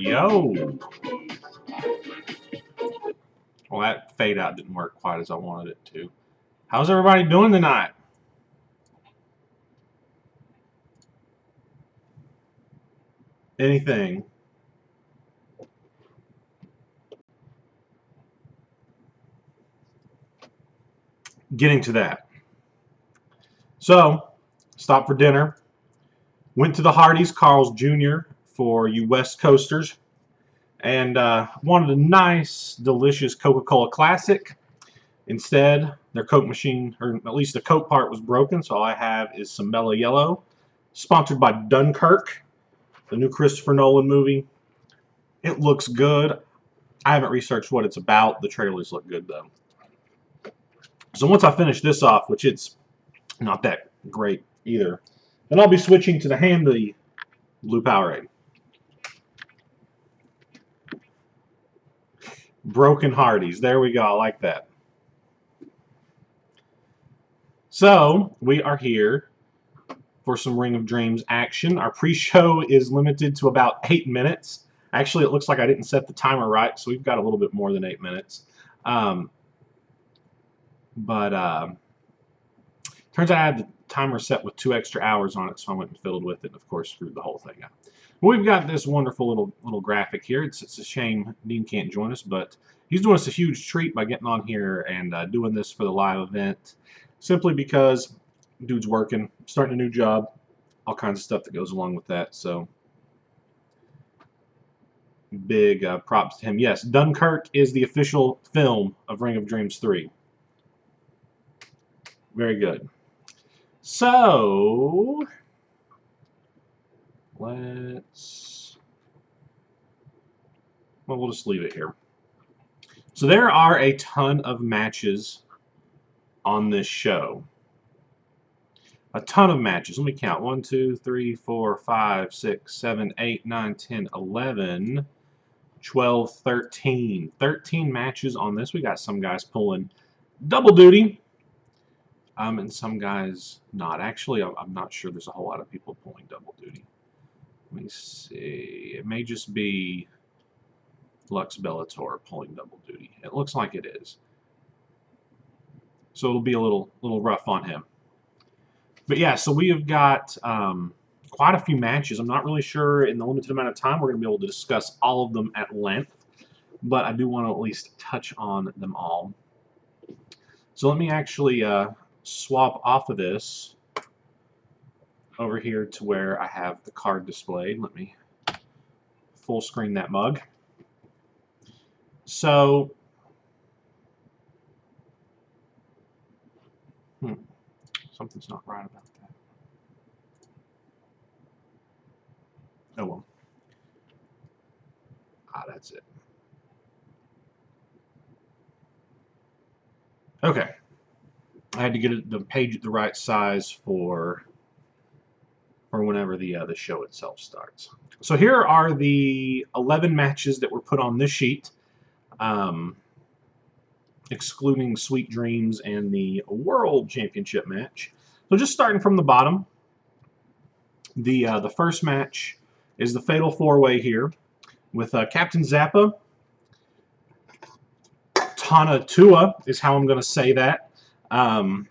Yo! Well, that fade out didn't work quite as I wanted it to. How's everybody doing tonight? Anything? Getting to that. So, stopped for dinner. Went to the Hardee's, Carl's Jr. for you West Coasters. And wanted a nice, delicious Coca-Cola Classic. Instead, their Coke machine, or at least the Coke part, was broken, so all I have is some Mellow Yellow. Sponsored by Dunkirk, the new Christopher Nolan movie. It looks good. I haven't researched what it's about. The trailers look good, though. So once I finish this off, which it's not that great either, then I'll be switching to the handy Blue Powerade. Broken Hardee's. There we go. I like that. So, we are here for some Ring of Dreams action. Our pre-show is limited to about 8 minutes. Actually, it looks like I didn't set the timer right, so we've got a little bit more than 8 minutes. Turns out I had the timer set with 2 extra hours on it, so I went and fiddled with it and, of course, screwed the whole thing up. We've got this wonderful little graphic here. It's a shame Dean can't join us, but he's doing us a huge treat by getting on here and doing this for the live event, simply because dude's working, starting a new job, all kinds of stuff that goes along with that. So big props to him. Yes, Dunkirk is the official film of Ring of Dreams 3. Very good. So we'll just leave it here. So there are a ton of matches on this show. A ton of matches. Let me count. 1, 2, 3, 4, 5, 6, 7, 8, 9, 10, 11, 12, 13. 13 matches on this. We got some guys pulling double duty. And some guys not. Actually, I'm not sure there's a whole lot of people pulling double duty. Let me see. It may just be Lux Bellator pulling double duty. It looks like it is. So it'll be a little rough on him. But yeah, so we have got quite a few matches. I'm not really sure in the limited amount of time we're going to be able to discuss all of them at length, but I do want to at least touch on them all. So let me actually swap off of this over here to where I have the card displayed. Let me full screen that mug. So, something's not right about that. Oh well. That's it. Okay. I had to get the page at the right size for whenever the show itself starts. So here are the 11 matches that were put on this sheet, excluding Sweet Dreams and the World Championship match. So just starting from the bottom, the first match is the Fatal 4-Way here with Captain Zappa. Tana Tua is how I'm going to say that. And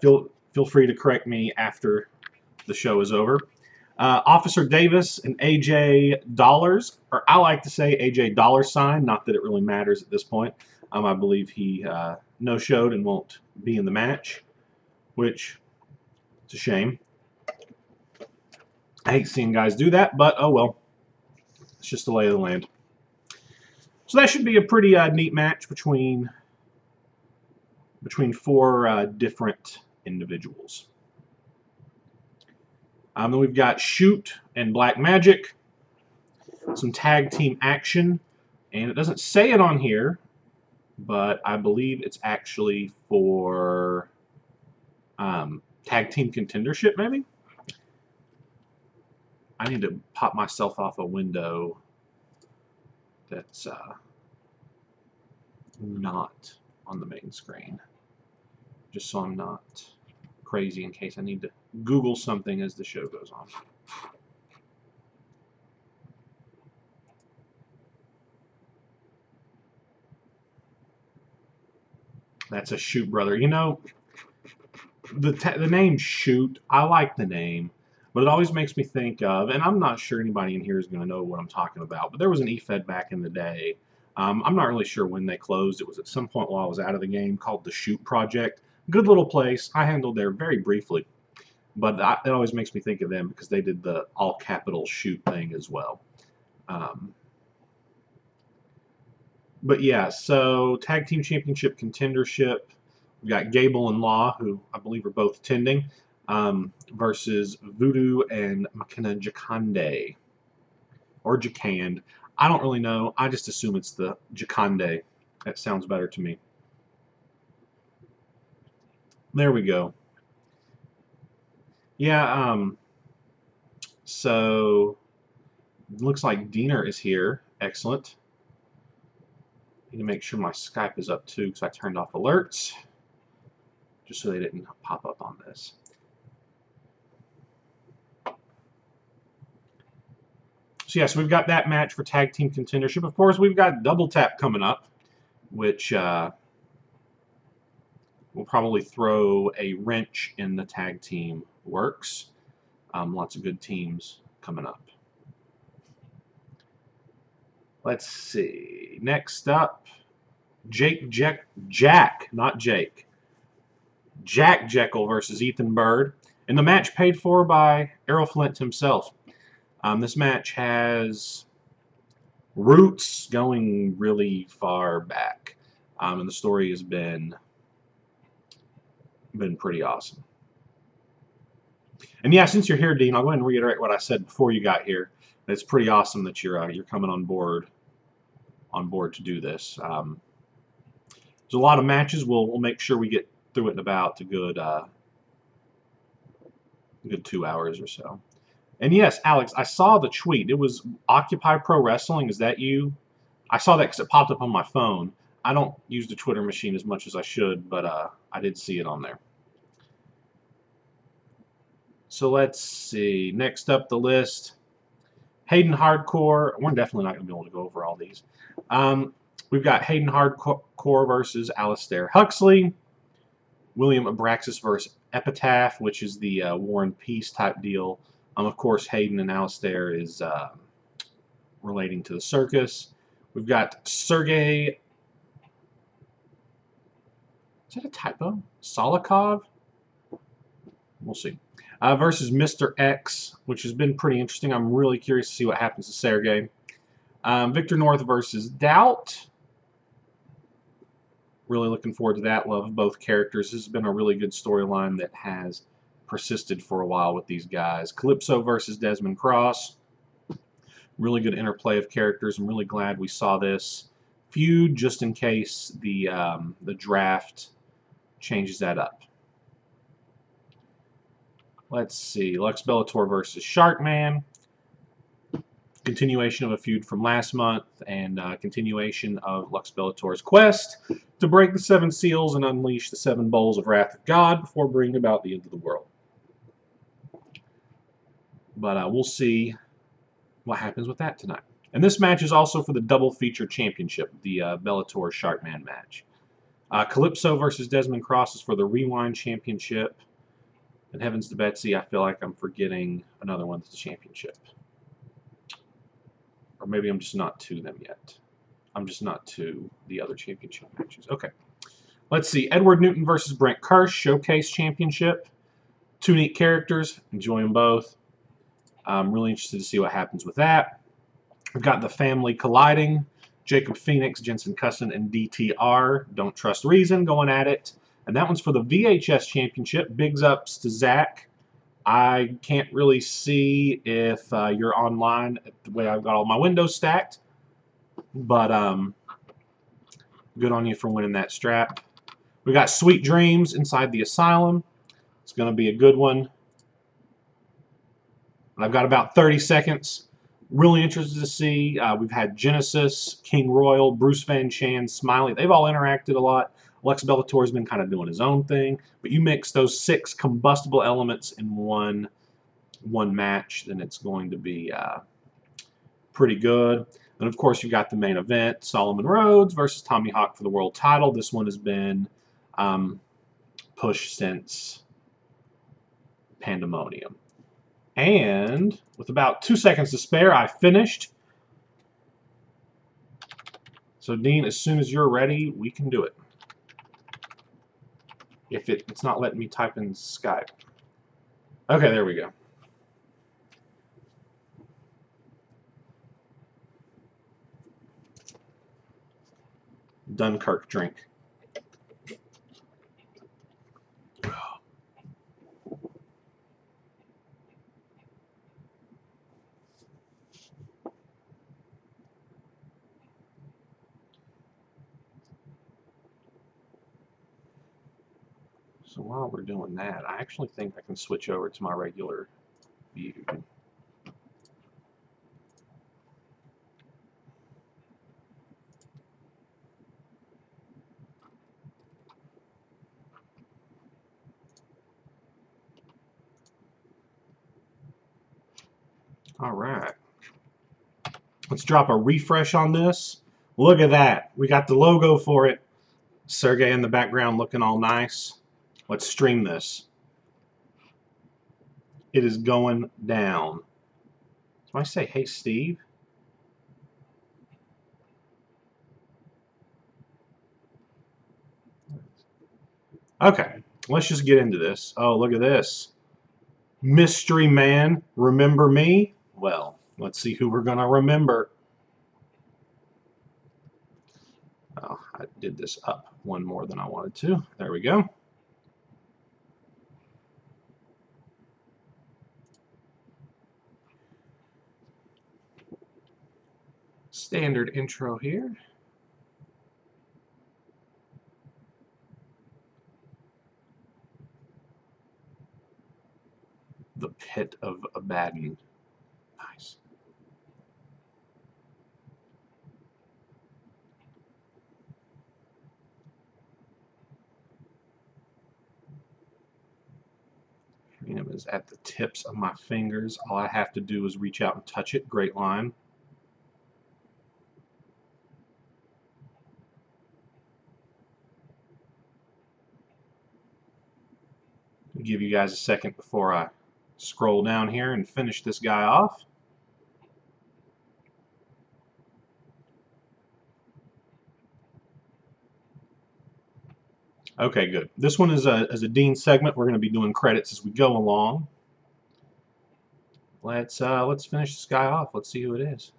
feel free to correct me after the show is over. Officer Davis and AJ Dollars, or I like to say AJ Dollar Sign, not that it really matters at this point. I believe he no-showed and won't be in the match, which it's a shame. I hate seeing guys do that, but oh well. It's just the lay of the land. So that should be a pretty neat match between 4 different individuals. Then we've got Shoot and Black Magic, some tag team action, and it doesn't say it on here, but I believe it's actually for tag team contendership, maybe? I need to pop myself off a window that's not on the main screen, just so I'm not crazy in case I need to Google something as the show goes on. That's a Shoot brother. You know, the name Shoot, I like the name, but it always makes me think of, and I'm not sure anybody in here is going to know what I'm talking about, but there was an eFed back in the day. I'm not really sure when they closed. It was at some point while I was out of the game, called the Shoot Project. Good little place. I handled there very briefly, but it always makes me think of them because they did the all capital Shoot thing as well. But yeah, so Tag Team Championship contendership. We've got Gable and Law, who I believe are both attending, versus Voodoo and McKenna Jakande. Or Jakand. I don't really know. I just assume it's the Jakande. That sounds better to me. There we go. Yeah, so looks like Diener is here. Excellent. Need to make sure my Skype is up too because I turned off alerts just so they didn't pop up on this. So yes, we've got that match for Tag Team Contendership. Of course, we've got Double Tap coming up, which will probably throw a wrench in the tag team works. Lots of good teams coming up. Let's see. Next up, Jack Jekyll versus Ethan Bird in the match paid for by Errol Flint himself. This match has roots going really far back, and the story has been pretty awesome. And yeah, since you're here, Dean, I'll go ahead and reiterate what I said before you got here. It's pretty awesome that you're coming on board to do this. There's a lot of matches. We'll make sure we get through it in about a good 2 hours or so. And yes, Alex, I saw the tweet. It was Occupy Pro Wrestling. Is that you? I saw that because it popped up on my phone. I don't use the Twitter machine as much as I should, but I did see it on there. So let's see. Next up the list, Hayden Hardcore. We're definitely not going to be able to go over all these. We've got Hayden Hardcore versus Alistair Huxley. William Abraxas versus Epitaph, which is the War and Peace type deal. Of course, Hayden and Alistair is relating to the circus. We've got Sergey. Is that a typo? Solikov? We'll see. Versus Mr. X, which has been pretty interesting. I'm really curious to see what happens to Sergey. Victor North versus Doubt. Really looking forward to that. Love both characters. This has been a really good storyline that has persisted for a while with these guys. Calypso versus Desmond Cross. Really good interplay of characters. I'm really glad we saw this feud just in case the draft changes that up. Let's see. Lux Bellator versus Sharkman. Continuation of a feud from last month and continuation of Lux Bellator's quest to break the 7 seals and unleash the 7 bowls of Wrath of God before bringing about the end of the world. But we'll see what happens with that tonight. And this match is also for the double feature championship, the Bellator Sharkman match. Calypso versus Desmond Cross is for the Rewind Championship. And heavens to Betsy, I feel like I'm forgetting another one that's the championship. Or maybe I'm just not to them yet. I'm just not to the other championship matches. Okay. Let's see. Edward Newton versus Brent Kirsch, Showcase Championship. 2 neat characters. Enjoy them both. I'm really interested to see what happens with that. We've got the Family Colliding. Jacob Phoenix, Jensen Cusson, and DTR. Don't Trust Reason going at it. And that one's for the VHS Championship. Bigs ups to Zach. I can't really see if you're online the way I've got all my windows stacked. But good on you for winning that strap. We got Sweet Dreams inside the Asylum. It's going to be a good one. And I've got about 30 seconds. Really interested to see. We've had Genesis, King Royal, Bruce Van Chan, Smiley. They've all interacted a lot. Lex Bellator's been kind of doing his own thing. But you mix those 6 combustible elements in one match, then it's going to be pretty good. And of course, you've got the main event, Solomon Rhodes versus Tommy Hawk for the world title. This one has been push since Pandemonium. And with about 2 seconds to spare, I finished. So Dean, as soon as you're ready, we can do it. If it's not letting me type in Skype. Okay, there we go. Dunkirk drink. So while we're doing that, I actually think I can switch over to my regular view. All right. Let's drop a refresh on this. Look at that. We got the logo for it. Sergey in the background looking all nice. Let's stream this. It is going down. Do I say, hey, Steve? Okay, let's just get into this. Oh, look at this. Mystery Man, remember me? Well, let's see who we're going to remember. Oh, I did this up one more than I wanted to. There we go. Standard intro here. The Pit of Abaddon. Nice. Freedom is at the tips of my fingers. All I have to do is reach out and touch it. Great line. I'll give you guys a second before I scroll down here and finish this guy off. Okay, good. This one is a Dean segment. We're going to be doing credits as we go along. Let's finish this guy off. Let's see who it is.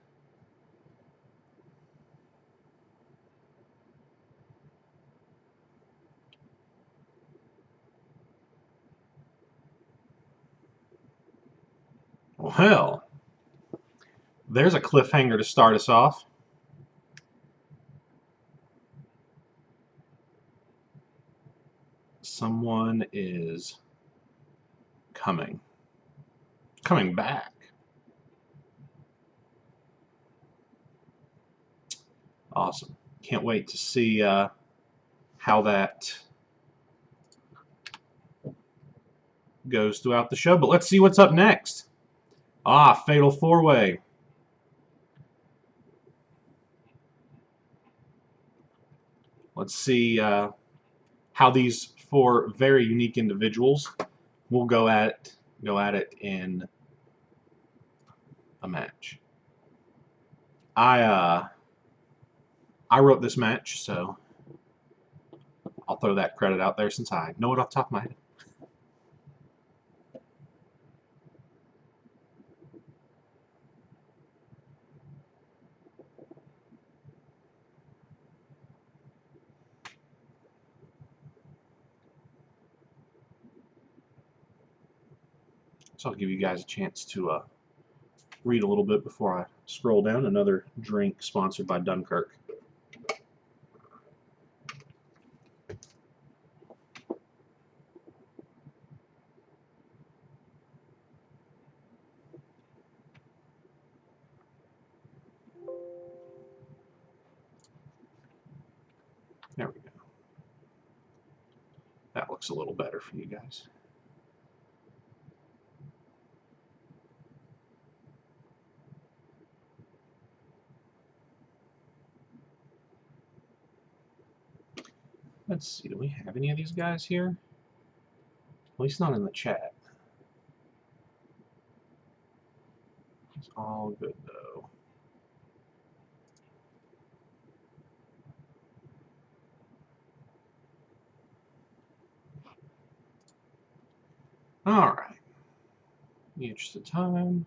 Well, there's a cliffhanger to start us off. Someone is coming back. Awesome. Can't wait to see how that goes throughout the show. But let's see what's up next. Ah, Fatal 4-Way. Let's see how these four very unique individuals will go at it in a match. I wrote this match, so I'll throw that credit out there since I know it off the top of my head. So I'll give you guys a chance to read a little bit before I scroll down. Another drink sponsored by Dunkirk. There we go. That looks a little better for you guys. Let's see, do we have any of these guys here? At least not in the chat. It's all good though. Alright. In the interest of time.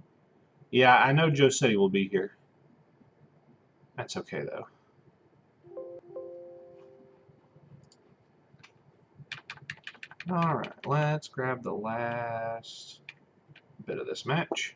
Yeah, I know Joe said he will be here. That's okay though. Alright, let's grab the last bit of this match.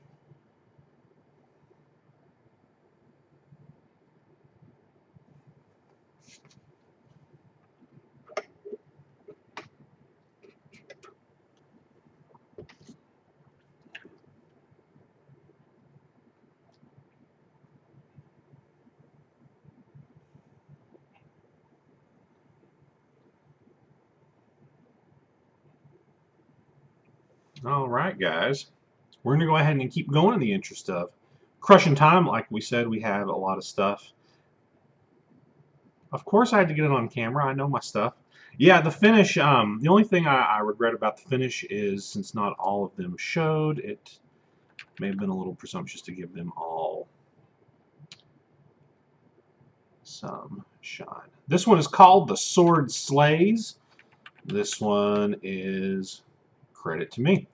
Alright, guys. We're going to go ahead and keep going in the interest of crushing time. Like we said, we have a lot of stuff. Of course I had to get it on camera. I know my stuff. Yeah, the finish, the only thing I regret about the finish is since not all of them showed, it may have been a little presumptuous to give them all some shine. This one is called The Sword Slays. This one is credit to me.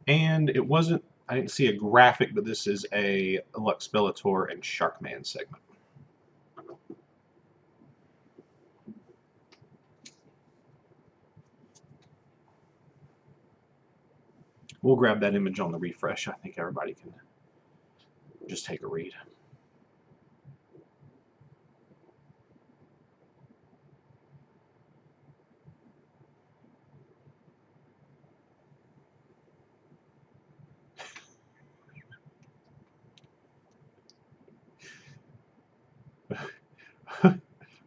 And it wasn't, I didn't see a graphic, but this is a Lux Bellator and Sharkman segment. We'll grab that image on the refresh. I think everybody can just take a read.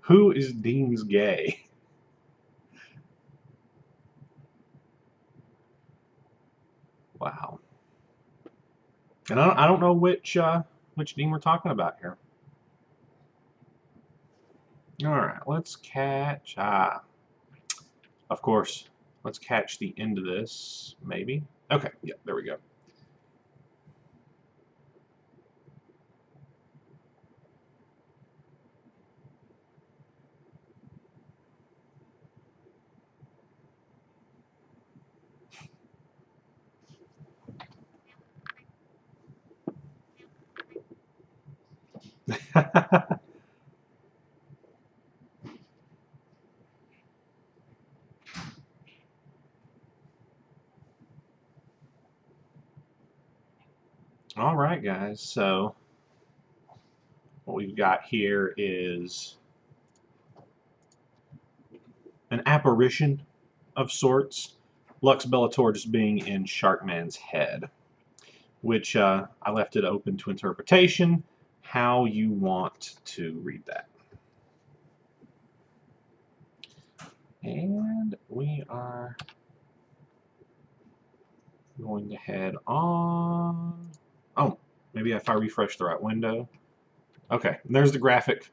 Who is Dean's gay? Wow. And I don't know which Dean we're talking about here. All right, let's catch. Of course, let's catch the end of this. Maybe. Okay. Yeah. There we go. All right, guys. So what we've got here is an apparition of sorts. Lux Bellator just being in Sharkman's head, which I left it open to interpretation, how you want to read that. And we are going to head on. Oh, maybe if I refresh the right window. Okay, there's the graphic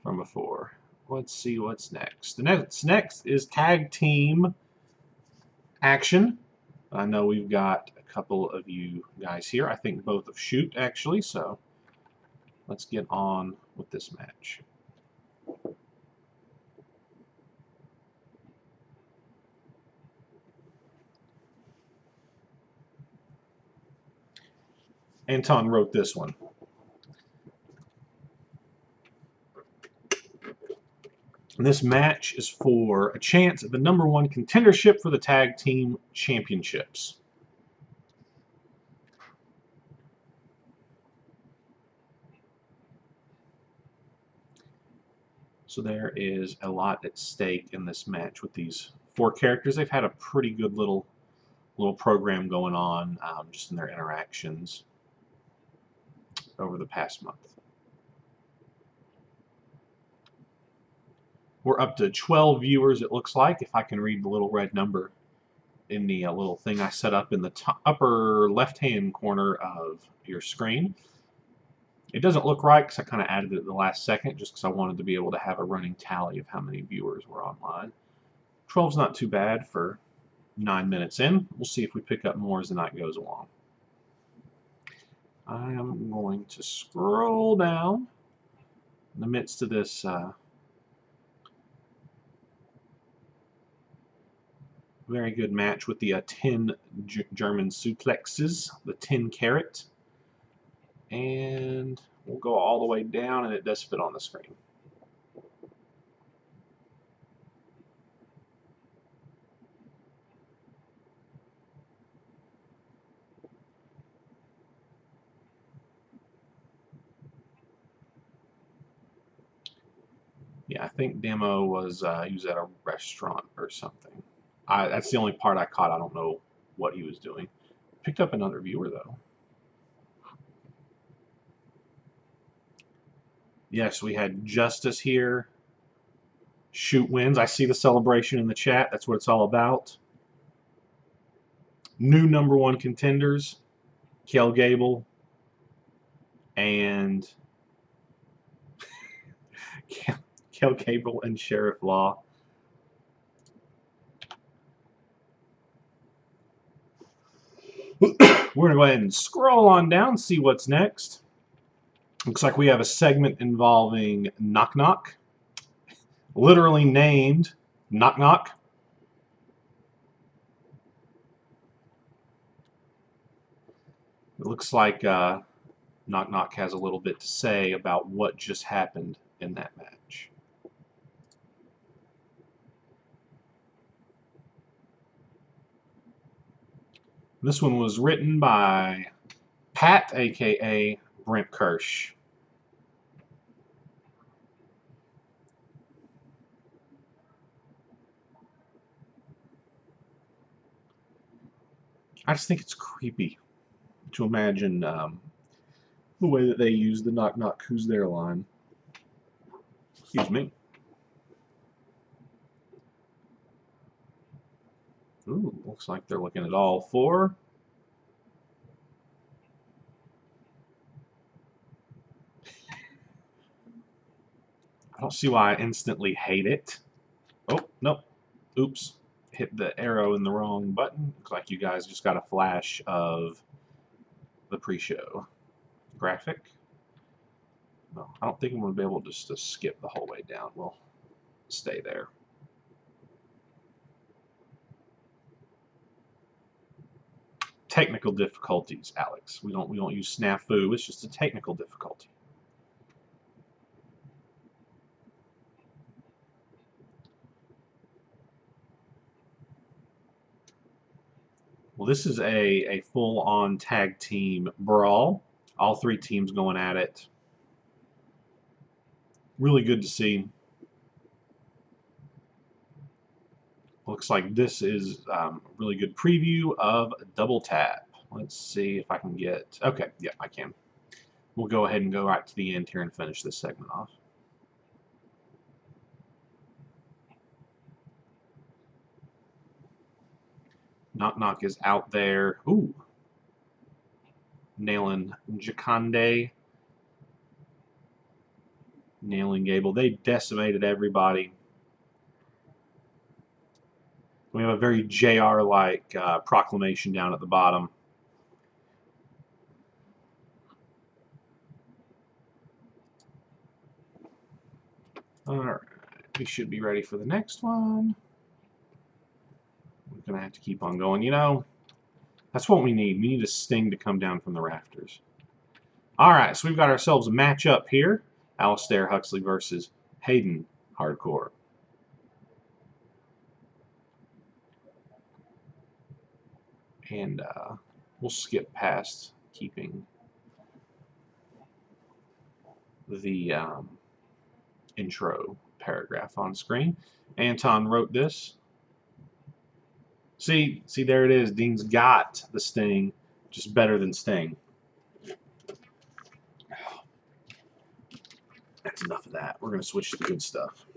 from before. Let's see what's next. The next is tag team action. I know we've got a couple of you guys here. I think both of Shoot, actually, so let's get on with this match. Anton wrote this one. This match is for a chance at the #1 contendership for the tag team championships. So there is a lot at stake in this match with these 4 characters. They've had a pretty good little program going on just in their interactions over the past month. We're up to 12 viewers, it looks like, if I can read the little red number in the little thing I set up in the upper left-hand corner of your screen. It doesn't look right because I kind of added it at the last second just because I wanted to be able to have a running tally of how many viewers were online. 12's not too bad for 9 minutes in. We'll see if we pick up more as the night goes along. I am going to scroll down in the midst of this very good match with the 10 German suplexes, the 10 carat. And we'll go all the way down, and it does fit on the screen. Yeah, I think demo was he was at a restaurant or something. That's the only part I caught. I don't know what he was doing. Picked up another viewer though. Yes, we had Justice here. Shoot wins. I see the celebration in the chat. That's what it's all about. New #1 contenders, Kel Gable and Kel Gable and Sheriff Law. We're going to go ahead and scroll on down, see what's next. Looks like we have a segment involving Knock Knock, literally named Knock Knock. It looks like Knock Knock has a little bit to say about what just happened in that match. This one was written by Pat, aka Brent Kirsch. I just think it's creepy to imagine the way that they use the Knock Knock Who's There line. Excuse me. Ooh, looks like they're looking at all four. I don't see why I instantly hate it. Oh, nope. Oops. Hit the arrow in the wrong button. Looks like you guys just got a flash of the pre-show graphic. No, I don't think I'm going to be able just to skip the whole way down. We'll stay there. Technical difficulties, Alex. We don't use snafu. It's just a technical difficulty. Well, this is a full-on tag team brawl. All three teams going at it. Really good to see. Looks like this is a really good preview of Double Tap. Let's see if I can get... Okay, yeah, I can. We'll go ahead and go right to the end here and finish this segment off. Knock Knock is out there. Ooh. Nailing Jakande. Nailing Gable. They decimated everybody. We have a very JR-like proclamation down at the bottom. Alright, we should be ready for the next one. We're going to have to keep on going. You know, that's what we need. We need a Sting to come down from the rafters. Alright, so we've got ourselves a matchup here. Alistair Huxley versus Hayden Hardcore. And we'll skip past keeping the intro paragraph on screen. Anton wrote this. See, there it is. Dean's got the Sting, just better than Sting. That's enough of that. We're going to switch to the good stuff.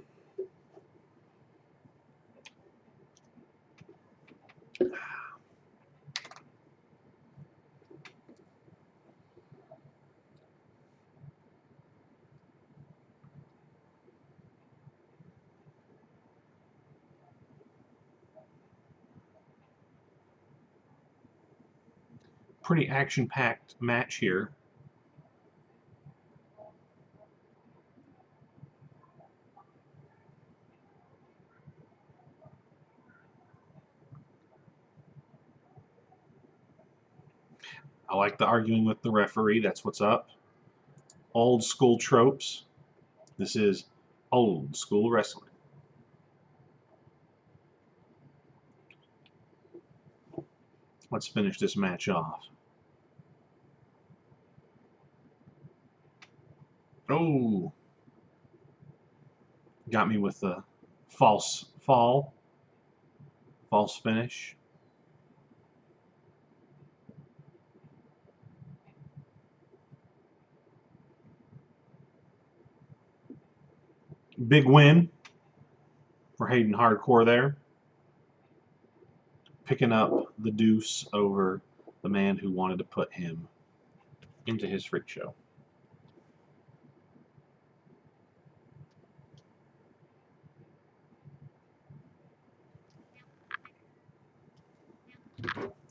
pretty action-packed match here. I like the arguing with the referee. That's what's up. Old school tropes. This is old school wrestling. Let's finish this match off. Oh, got me with the false fall, false finish. Big win for Hayden Hardcore there. Picking up the deuce over the man who wanted to put him into his freak show.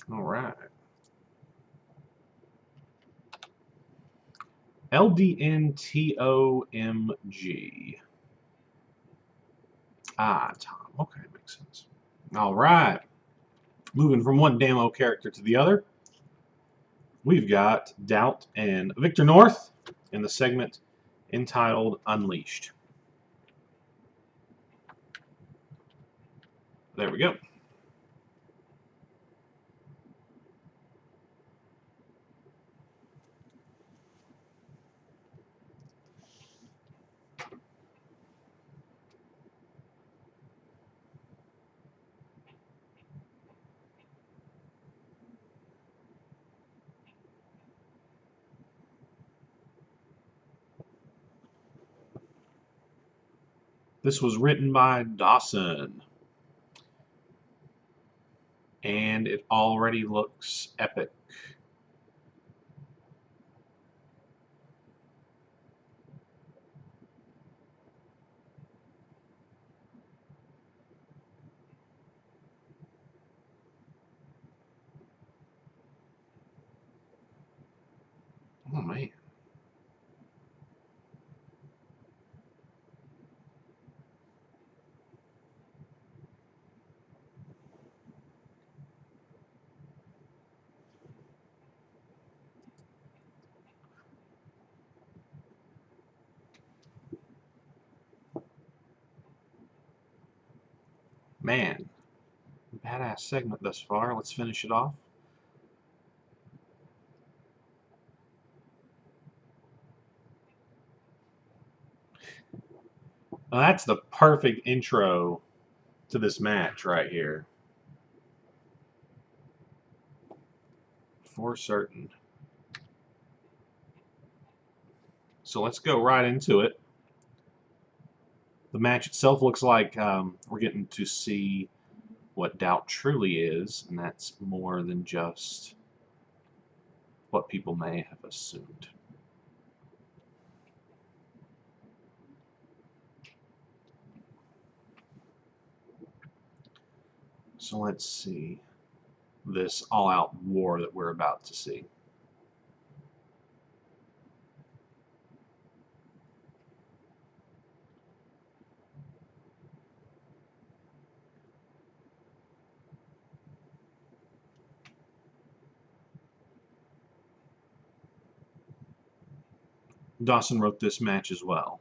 All right. LDNTOMG. Ah, Tom. Okay, makes sense. All right. Moving from one demo character to the other, we've got Doubt and Victor North in the segment entitled Unleashed. There we go. This was written by Dawson, and it already looks epic. Oh, man. Man, badass segment thus far. Let's finish it off. Now that's the perfect intro to this match right here. For certain. So let's go right into it. The match itself looks like we're getting to see what Doubt truly is, and that's more than just what people may have assumed. So let's see this all-out war that we're about to see. Dawson wrote this match as well.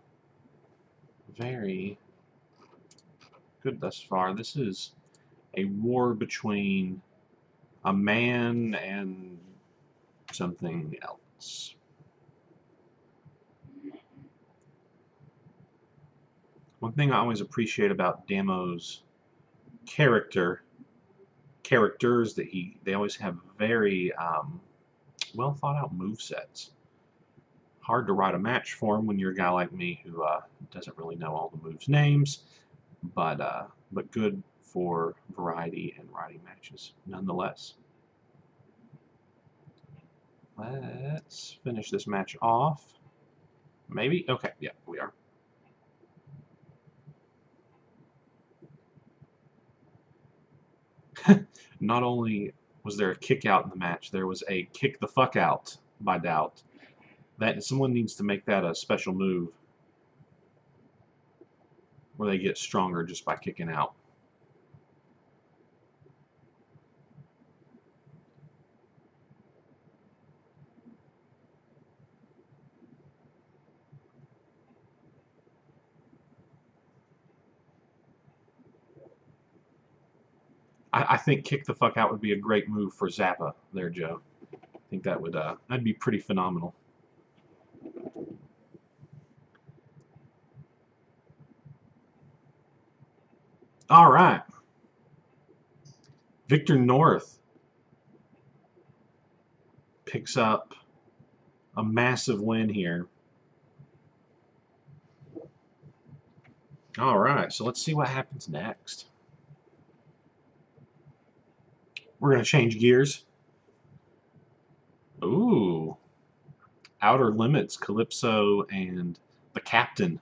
Very good thus far. This is a war between a man and something else. One thing I always appreciate about Damo's characters that they always have very well thought out move sets. Hard to write a match for him when you're a guy like me who doesn't really know all the moves names, but good for variety and writing matches nonetheless. Let's finish this match off. Maybe? Okay, yeah, we are. Not only was there a kick out in the match. There was a kick the fuck out by Doubt. That someone needs to make that a special move where they get stronger just by kicking out. I think kick the fuck out would be a great move for Zappa there, Joe. I think that would that'd be pretty phenomenal. All right. Victor North picks up a massive win here. All right, so let's see what happens next. We're going to change gears. Ooh. Outer Limits, Calypso, and the Captain.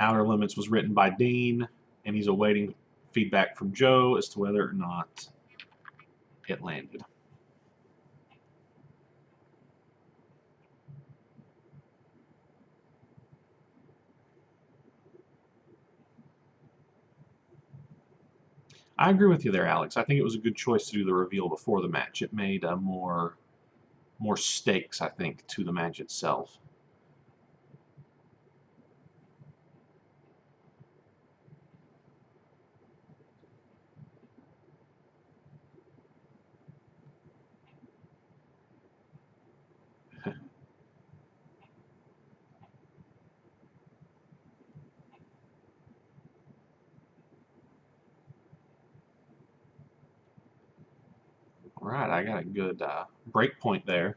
Outer Limits was written by Dean, and he's awaiting feedback from Joe as to whether or not it landed. I agree with you there, Alex. I think it was a good choice to do the reveal before the match. It made more stakes, I think, to the match itself. All right, I got a good break point there.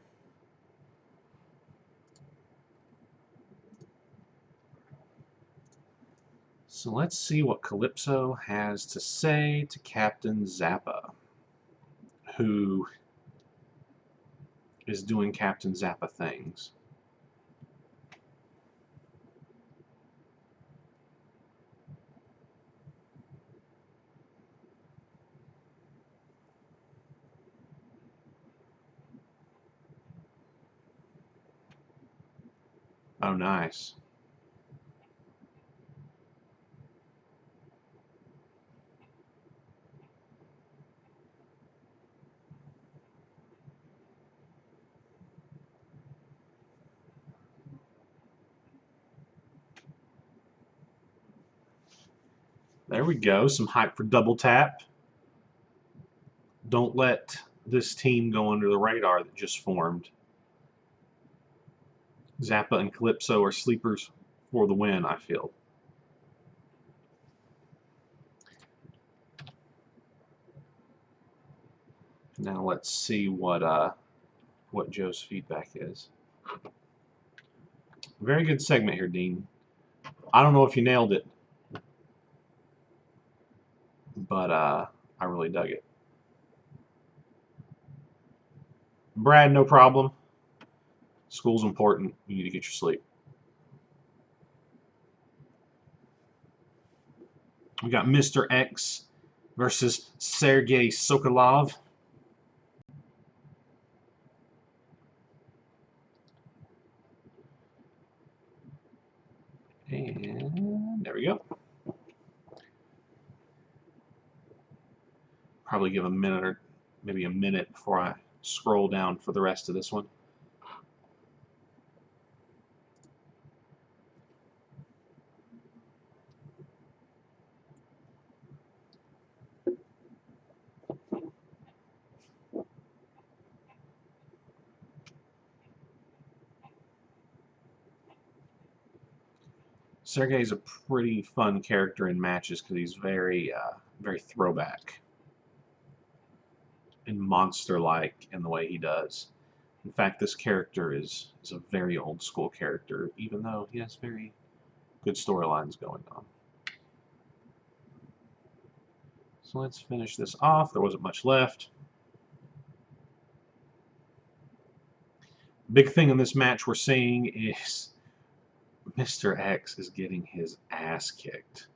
So let's see what Calypso has to say to Captain Zappa, who is doing Captain Zappa things. Oh, nice. There we go. Some hype for Double Tap. Don't let this team go under the radar that just formed. Zappa and Calypso are sleepers for the win, I feel. Now let's see what Joe's feedback is. Very good segment here, Dean. I don't know if you nailed it, but I really dug it. Brad, no problem. School's important. You need to get your sleep. We got Mr. X versus Sergey Sokolov. And there we go. Probably give a minute or maybe a minute before I scroll down for the rest of this one. Sergey's a pretty fun character in matches because he's very throwback and monster-like in the way he does. In fact, this character is a very old school character, even though he has very good storylines going on. So let's finish this off. There wasn't much left. Big thing in this match we're seeing is Mr. X is getting his ass kicked.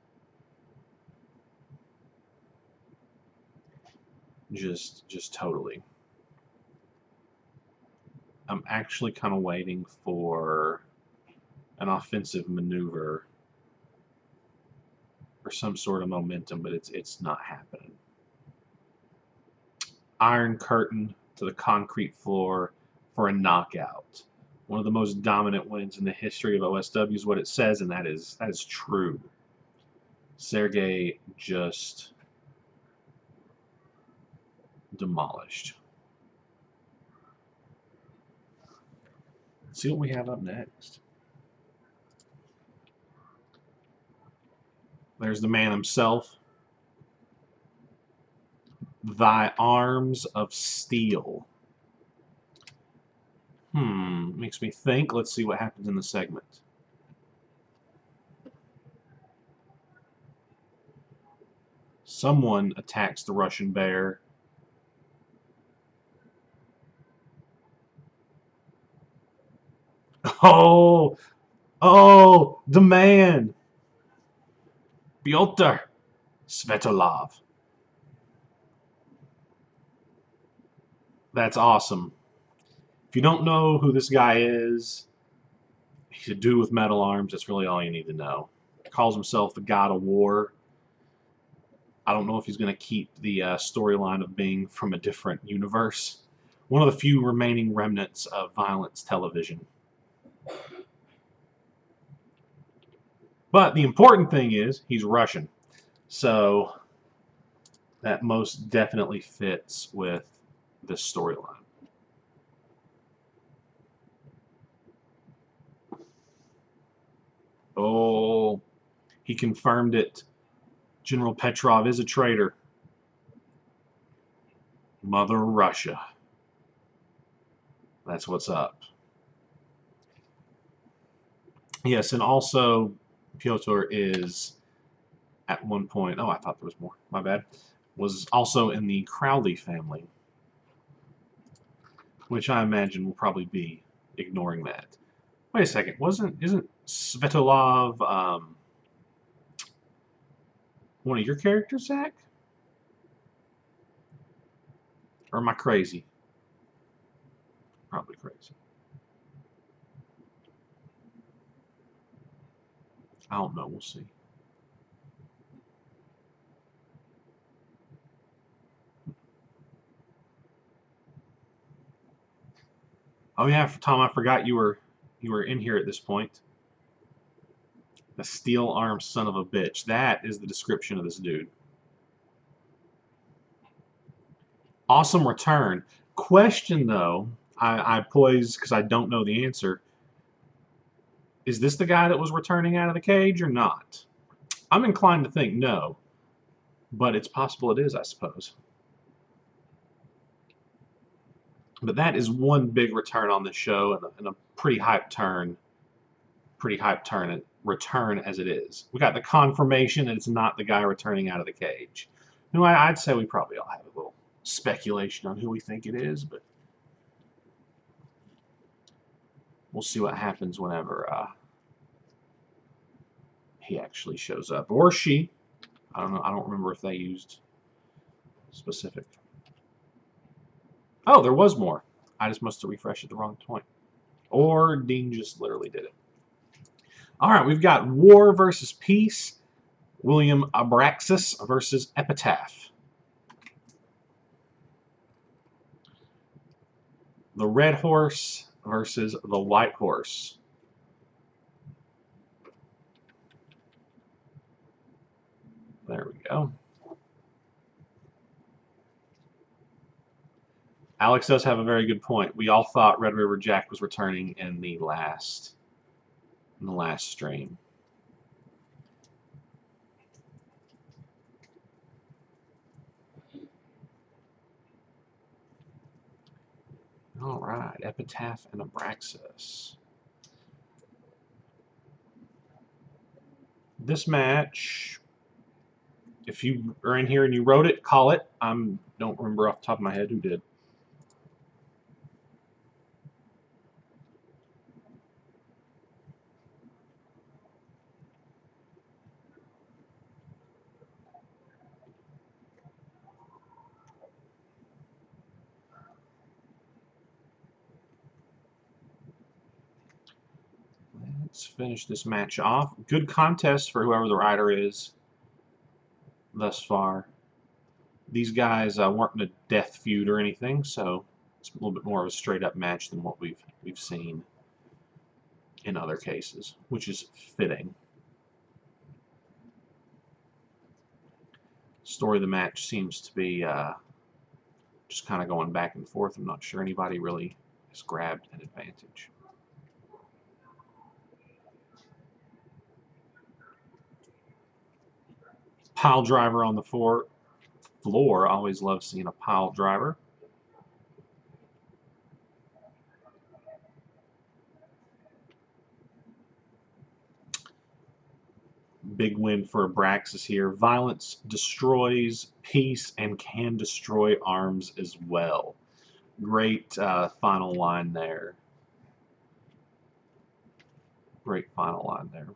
Just totally. I'm actually kind of waiting for an offensive maneuver or some sort of momentum, but it's not happening. Iron Curtain to the concrete floor for a knockout. One of the most dominant wins in the history of OSW is what it says, and that is true. Sergey just demolished. Let's see what we have up next. There's the man himself. Thy arms of steel. Makes me think. Let's see what happens in the segment. Someone attacks the Russian bear. Oh, the man, Pyotr Svetolov. That's awesome. If you don't know who this guy is, he's a dude with metal arms. That's really all you need to know. Calls himself the God of War. I don't know if he's going to keep the storyline of being from a different universe. One of the few remaining remnants of violence television. But the important thing is he's Russian. So that most definitely fits with this storyline. Oh, he confirmed it. General Petrov is a traitor. Mother Russia. That's what's up. Yes, and also Pyotr is at one point, oh, I thought there was more, my bad, was also in the Crowley family, which I imagine will probably be ignoring that. Wait a second, isn't Svetolov one of your characters, Zach? Or am I crazy? Probably crazy. I don't know, we'll see. Oh yeah, Tom, I forgot you were in here at this point. The steel-armed son of a bitch. That is the description of this dude. Awesome return. Question though, I poise because I don't know the answer. Is this the guy that was returning out of the cage or not? I'm inclined to think no, but it's possible it is, I suppose. But that is one big return on the show and a pretty hyped turn. Pretty hyped turn return as it is. We got the confirmation that it's not the guy returning out of the cage. No, I'd say we probably all have a little speculation on who we think it is, but we'll see what happens whenever he actually shows up. Or she. I don't know. I don't remember if they used specific. Oh, there was more. I just must have refreshed at the wrong point. Or Dean just literally did it. All right, we've got War versus Peace. William Abraxas versus Epitaph. The Red Horse versus the White Horse. There we go. Alex does have a very good point. We all thought Red River Jack was returning in the last stream. All right, Epitaph and Abraxas. This match, if you are in here and you wrote it, call it. I don't remember off the top of my head who did. let's finish this match off. Good contest for whoever the rider is thus far. These guys weren't in a death feud or anything, so it's a little bit more of a straight-up match than what we've seen in other cases, which is fitting. Story of the match seems to be just kind of going back and forth. I'm not sure anybody really has grabbed an advantage. Pile driver on the floor. Always love seeing a pile driver. Big win for Abraxas here. Violence destroys peace and can destroy arms as well. Great final line there. Great final line there.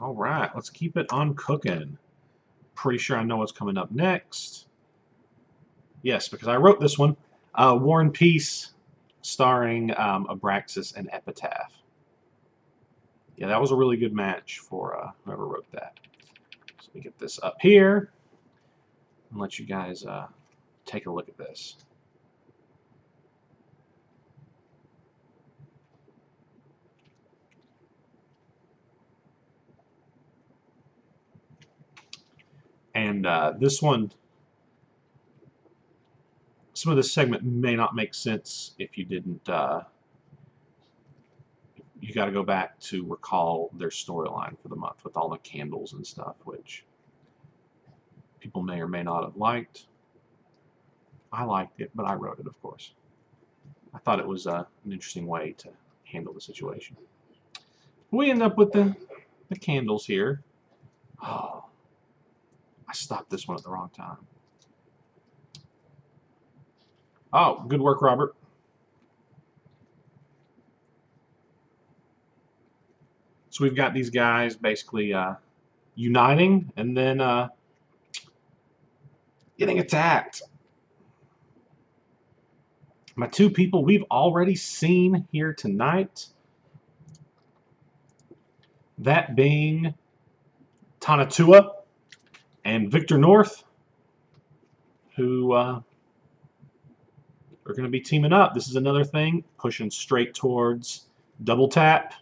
All right, let's keep it on cooking. Pretty sure I know what's coming up next. Yes, because I wrote this one. War and Peace, starring Abraxas and Epitaph. Yeah, that was a really good match for whoever wrote that. So we get this up here and let you guys take a look at this. And this one, some of this segment may not make sense if you didn't. You got to go back to recall their storyline for the month with all the candles and stuff, which people may or may not have liked. I liked it, but I wrote it, of course. I thought it was an interesting way to handle the situation. We end up with the candles here. Oh, I stopped this one at the wrong time. Oh, good work, Robert. So we've got these guys basically uniting and then getting attacked. My two people we've already seen here tonight. That being Tanatua and Victor North, who are going to be teaming up. This is another thing, pushing straight towards double tap.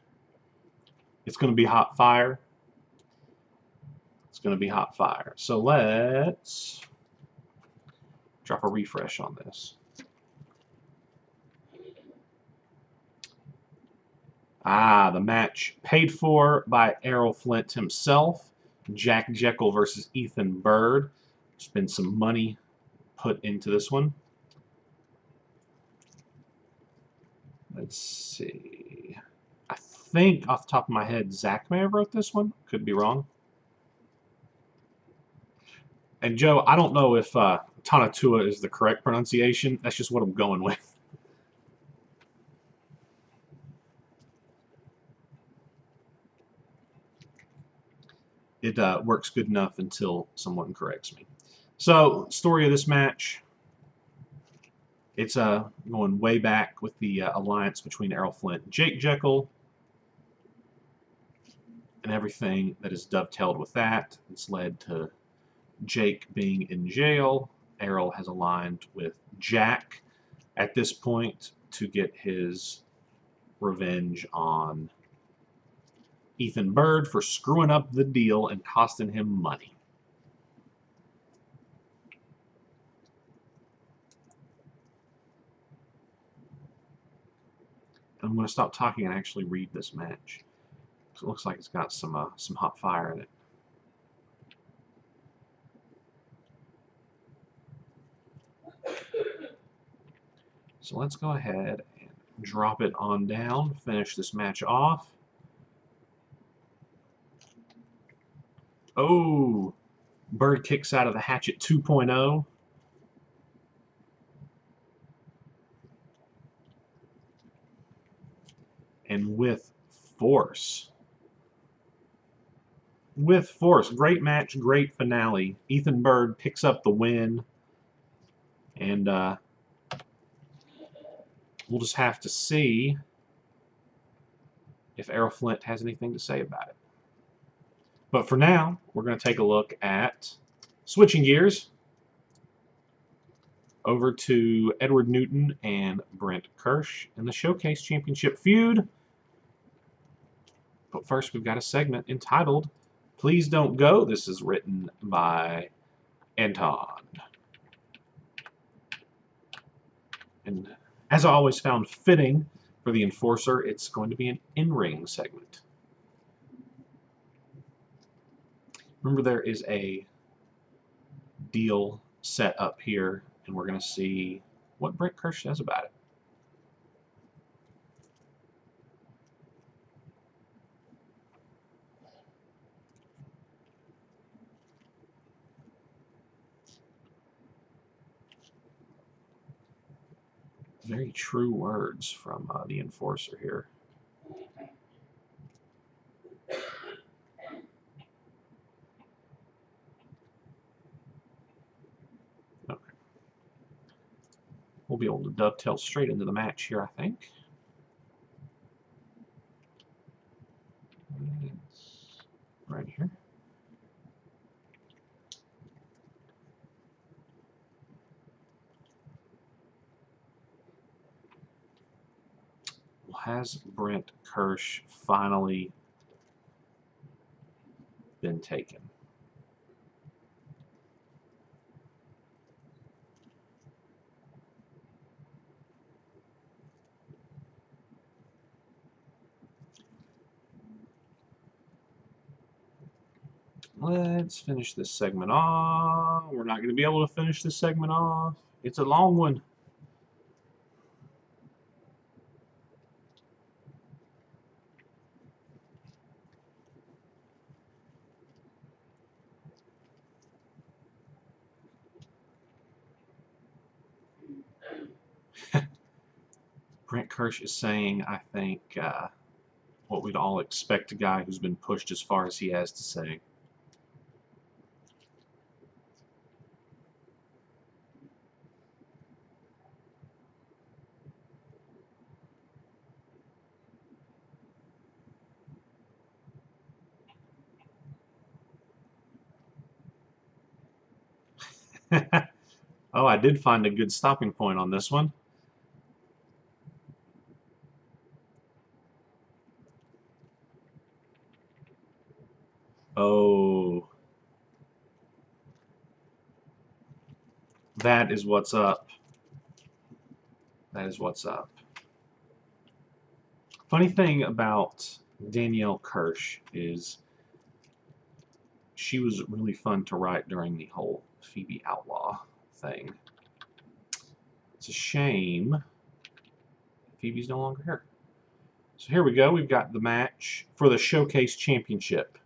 It's going to be hot fire. It's going to be hot fire. So let's drop a refresh on this. The match paid for by Errol Flint himself. Jack Jekyll versus Ethan Bird. There's been some money put into this one. Let's see. I think off the top of my head, Zach may have wrote this one. Could be wrong. And Joe, I don't know if Tanatua is the correct pronunciation. That's just what I'm going with. It works good enough until someone corrects me. So, story of this match. It's going way back with the alliance between Errol Flint and Jake Jekyll and everything that is dovetailed with that. It's led to Jake being in jail. Errol has aligned with Jack at this point to get his revenge on Ethan Bird for screwing up the deal and costing him money. I'm going to stop talking and actually read this match. It looks like it's got some hot fire in it. So let's go ahead and drop it on down, finish this match off. Oh, Bird kicks out of the Hatchet 2.0. And with force. with force. Great match, great finale. Ethan Bird picks up the win, and we'll just have to see if Errol Flint has anything to say about it. But for now, we're going to take a look at switching gears over to Edward Newton and Brent Kirsch in the Showcase Championship feud. But first, we've got a segment entitled Please Don't Go. This is written by Anton. And as I always found fitting for the Enforcer, it's going to be an in-ring segment. Remember, there is a deal set up here, and we're going to see what Brent Kirsch says about it. Very true words from the Enforcer here. Okay. We'll be able to dovetail straight into the match here, I think. Right here. Well, has Brent Kirsch finally been taken? Let's finish this segment off. We're not going to be able to finish this segment off. It's a long one. Brent Kirsch is saying, I think, what we'd all expect a guy who's been pushed as far as he has to say. Oh, I did find a good stopping point on this one. Oh. That is what's up. That is what's up. Funny thing about Danielle Kirsch is she was really fun to write during the whole Phoebe Outlaw thing. It's a shame Phoebe's no longer here. So here we go. We've got the match for the Showcase Championship.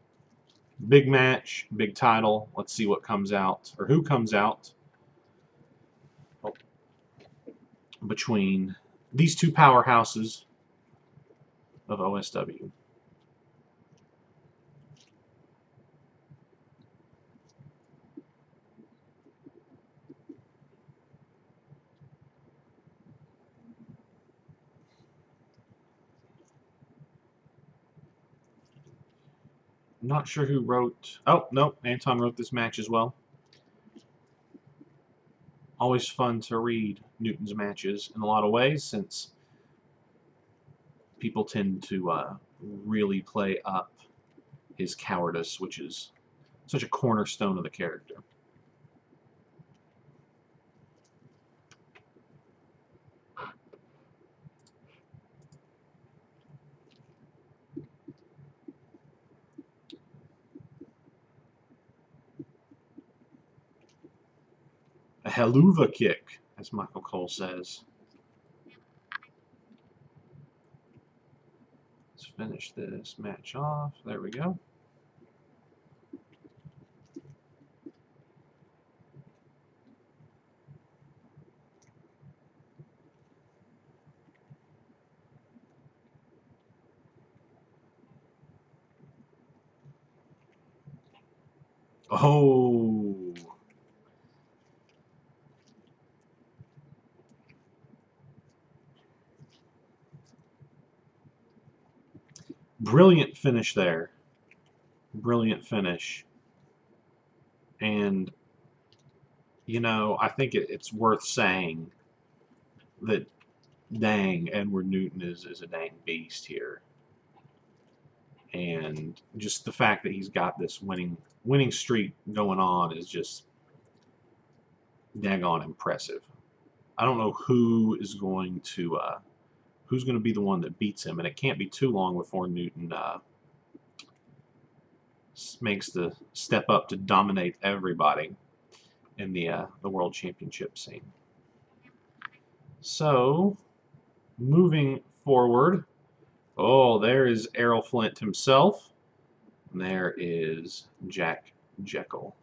Big match, big title. Let's see what comes out, or who comes out between these two powerhouses of OSW. I'm not sure who wrote... Oh, no, Anton wrote this match as well. Always fun to read Newton's matches in a lot of ways, since people tend to really play up his cowardice, which is such a cornerstone of the character. A helluva kick, as Michael Cole says. Let's finish this match off. There we go. Oh. Brilliant finish there. Brilliant finish. And, you know, I think it's worth saying that, dang, Edward Newton is a dang beast here. And just the fact that he's got this winning streak going on is just daggone impressive. I don't know who's going to be the one that beats him, and it can't be too long before Newton makes the step up to dominate everybody in the world championship scene. So, moving forward, oh, there is Errol Flint himself. And there is Jack Jekyll.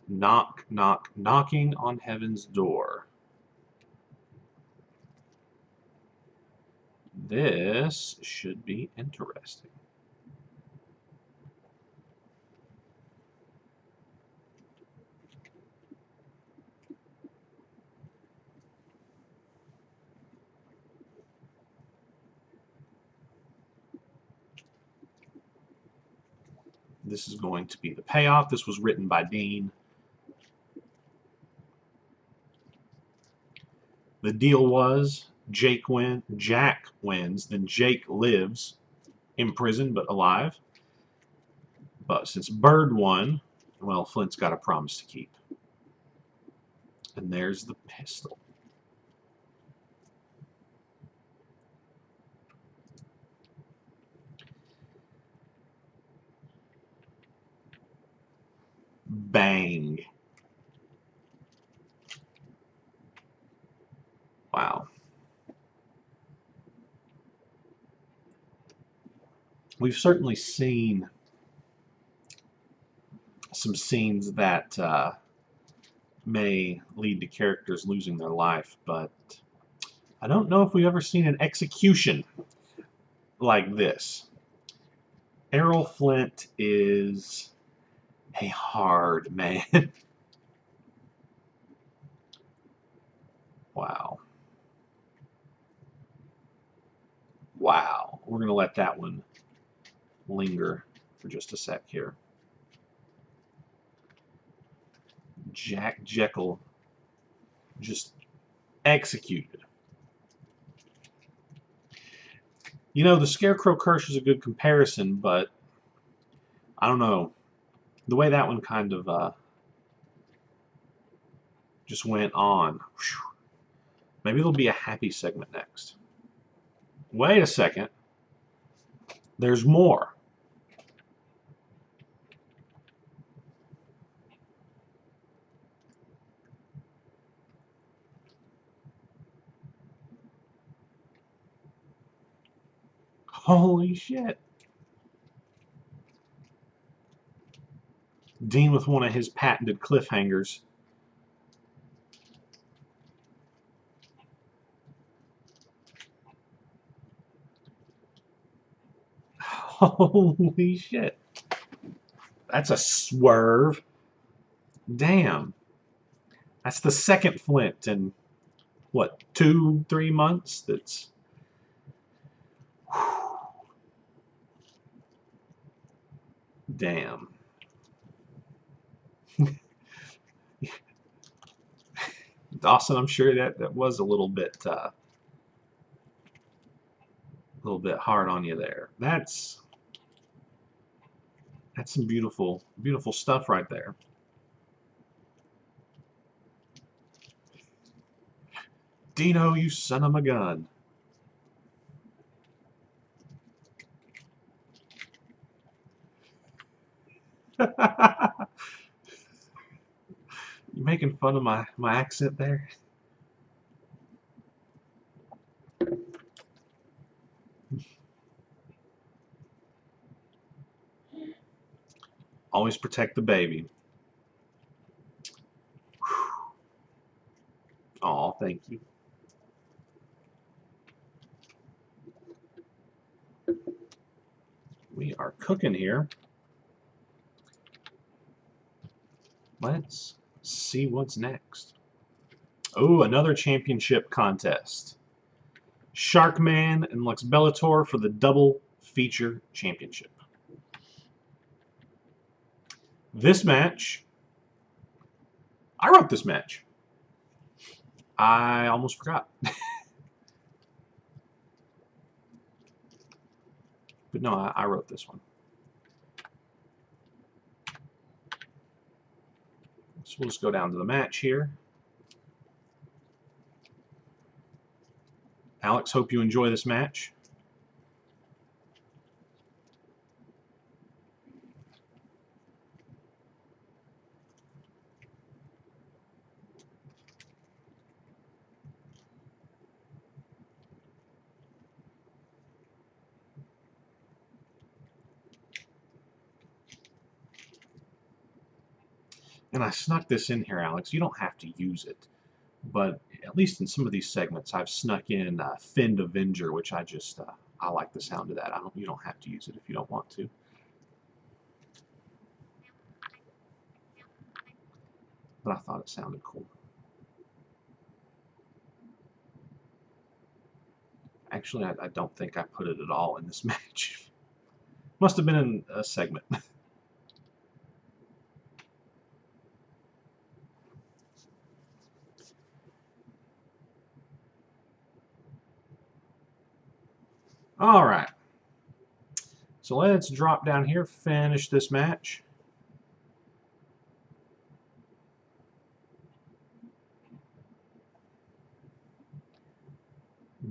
Knock, knock, knocking on heaven's door. This should be interesting. This is going to be the payoff. This was written by Dean. The deal was Jack wins, then Jake lives in prison but alive. But since Bird won, well, Flint's got a promise to keep. And there's the pistol. Bang. Wow. We've certainly seen some scenes that may lead to characters losing their life, but I don't know if we've ever seen an execution like this. Errol Flint is a hard man. Wow. Wow. We're going to let that one linger for just a sec here. Jack Jekyll just executed. You know, the Scarecrow Curse is a good comparison, but I don't know. The way that one kind of just went on. Whew. Maybe there'll be a happy segment next. Wait a second. There's more. Holy shit. Dean with one of his patented cliffhangers. Holy shit. That's a swerve. Damn. That's the second Flint in, what, 2, 3 months? That's... Whew. Damn. Dawson, I'm sure that was a little bit hard on you there. That's some beautiful stuff right there. Dino, you son of a gun. You making fun of my accent there? Always protect the baby. Oh, thank you. We are cooking here. Let's see what's next. Oh, another championship contest. Sharkman and Lux Bellator for the double feature championship. This match, I wrote this match. I almost forgot. But no, I wrote this one. So we'll just go down to the match here. Alex, hope you enjoy this match. And I snuck this in here, Alex. You don't have to use it. But at least in some of these segments, I've snuck in Finned Avenger, which I like the sound of that. You don't have to use it if you don't want to. But I thought it sounded cool. Actually, I don't think I put it at all in this match. Must have been in a segment. All right. So let's drop down here, finish this match.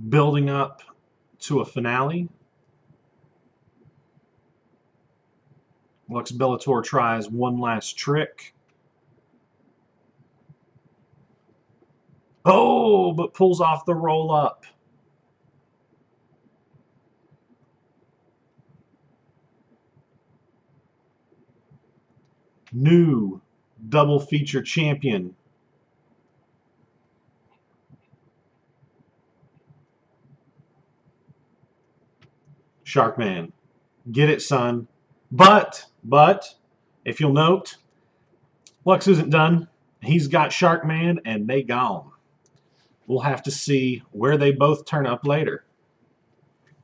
Building up to a finale. Lux Bellator tries one last trick. Oh, but pulls off the roll up. New double feature champion. Sharkman. Get it, son. But, if you'll note, Lux isn't done. He's got Sharkman, and they gone. We'll have to see where they both turn up later.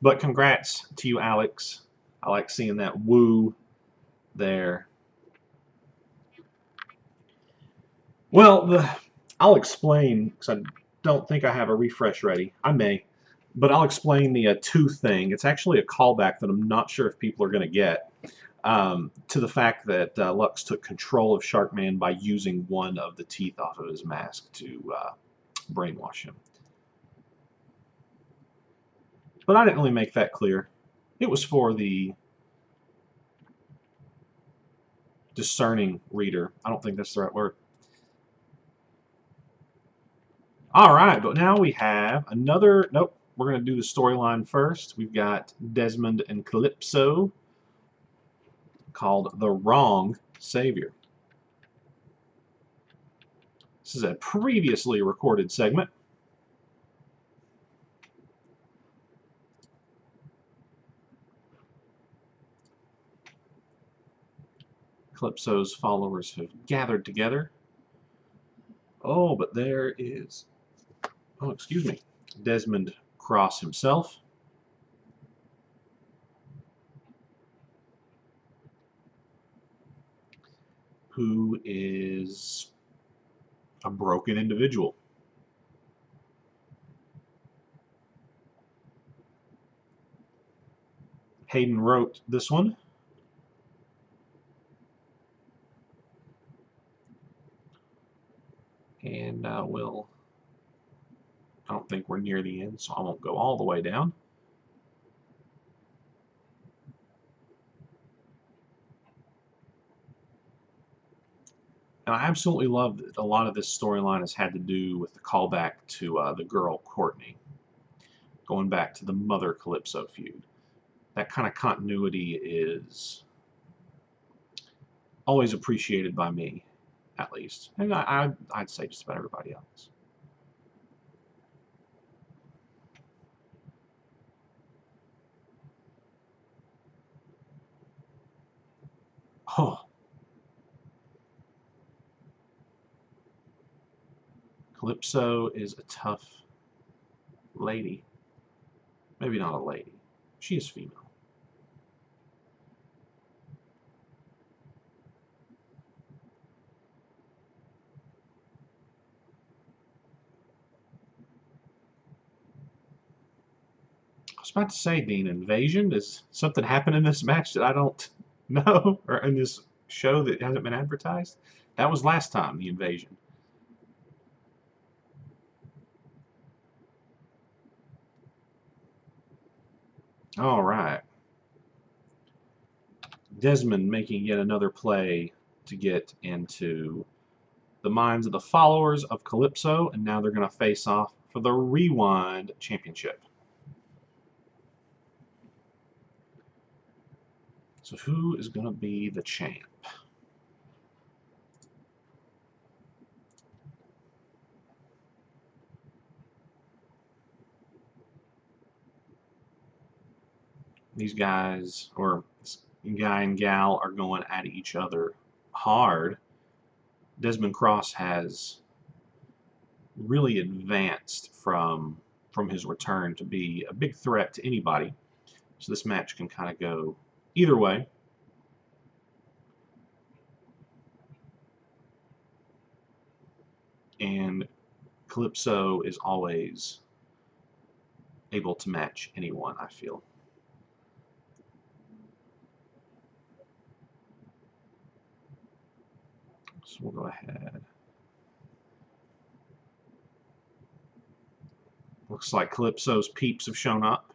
But congrats to you, Alex. I like seeing that woo there. Well, I'll explain, because I don't think I have a refresh ready. I may. But I'll explain the tooth thing. It's actually a callback that I'm not sure if people are going to get. To the fact that Lux took control of Sharkman by using one of the teeth off of his mask to brainwash him. But I didn't really make that clear. It was for the discerning reader. I don't think that's the right word. All right, but now we have another... Nope, we're going to do the storyline first. We've got Desmond and Calypso, called The Wrong Savior. This is a previously recorded segment. Calypso's followers have gathered together. Oh, but there is... Oh, excuse me. Desmond Cross himself. Who is a broken individual. Hayden wrote this one. And I don't think we're near the end, so I won't go all the way down. And I absolutely love that a lot of this storyline has had to do with the callback to the girl Courtney, going back to the Mother Calypso feud. That kind of continuity is always appreciated by me, at least. And I'd say just about everybody else. Oh, Calypso is a tough lady. Maybe not a lady. She is female. I was about to say, Dean, invasion? Does something happen in this match that I don't know? Or in this show that hasn't been advertised? That was last time, the invasion. All right. Desmond making yet another play to get into the minds of the followers of Calypso, and now they're going to face off for the Rewind Championship. So who is going to be the champ? These guys, or this guy and gal, are going at each other hard. Desmond Cross has really advanced from his return to be a big threat to anybody. So this match can kind of go either way. And Calypso is always able to match anyone, I feel. So we'll go ahead. Looks like Calypso's peeps have shown up.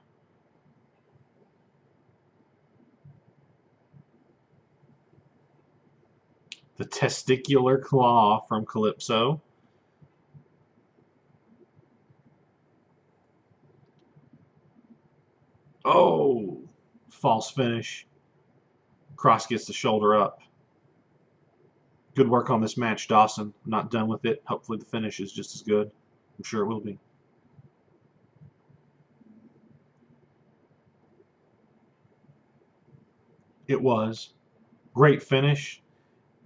The testicular claw from Calypso. Oh! False finish. Cross gets the shoulder up. Good work on this match, Dawson. I'm not done with it. Hopefully the finish is just as good. I'm sure it will be. It was. Great finish.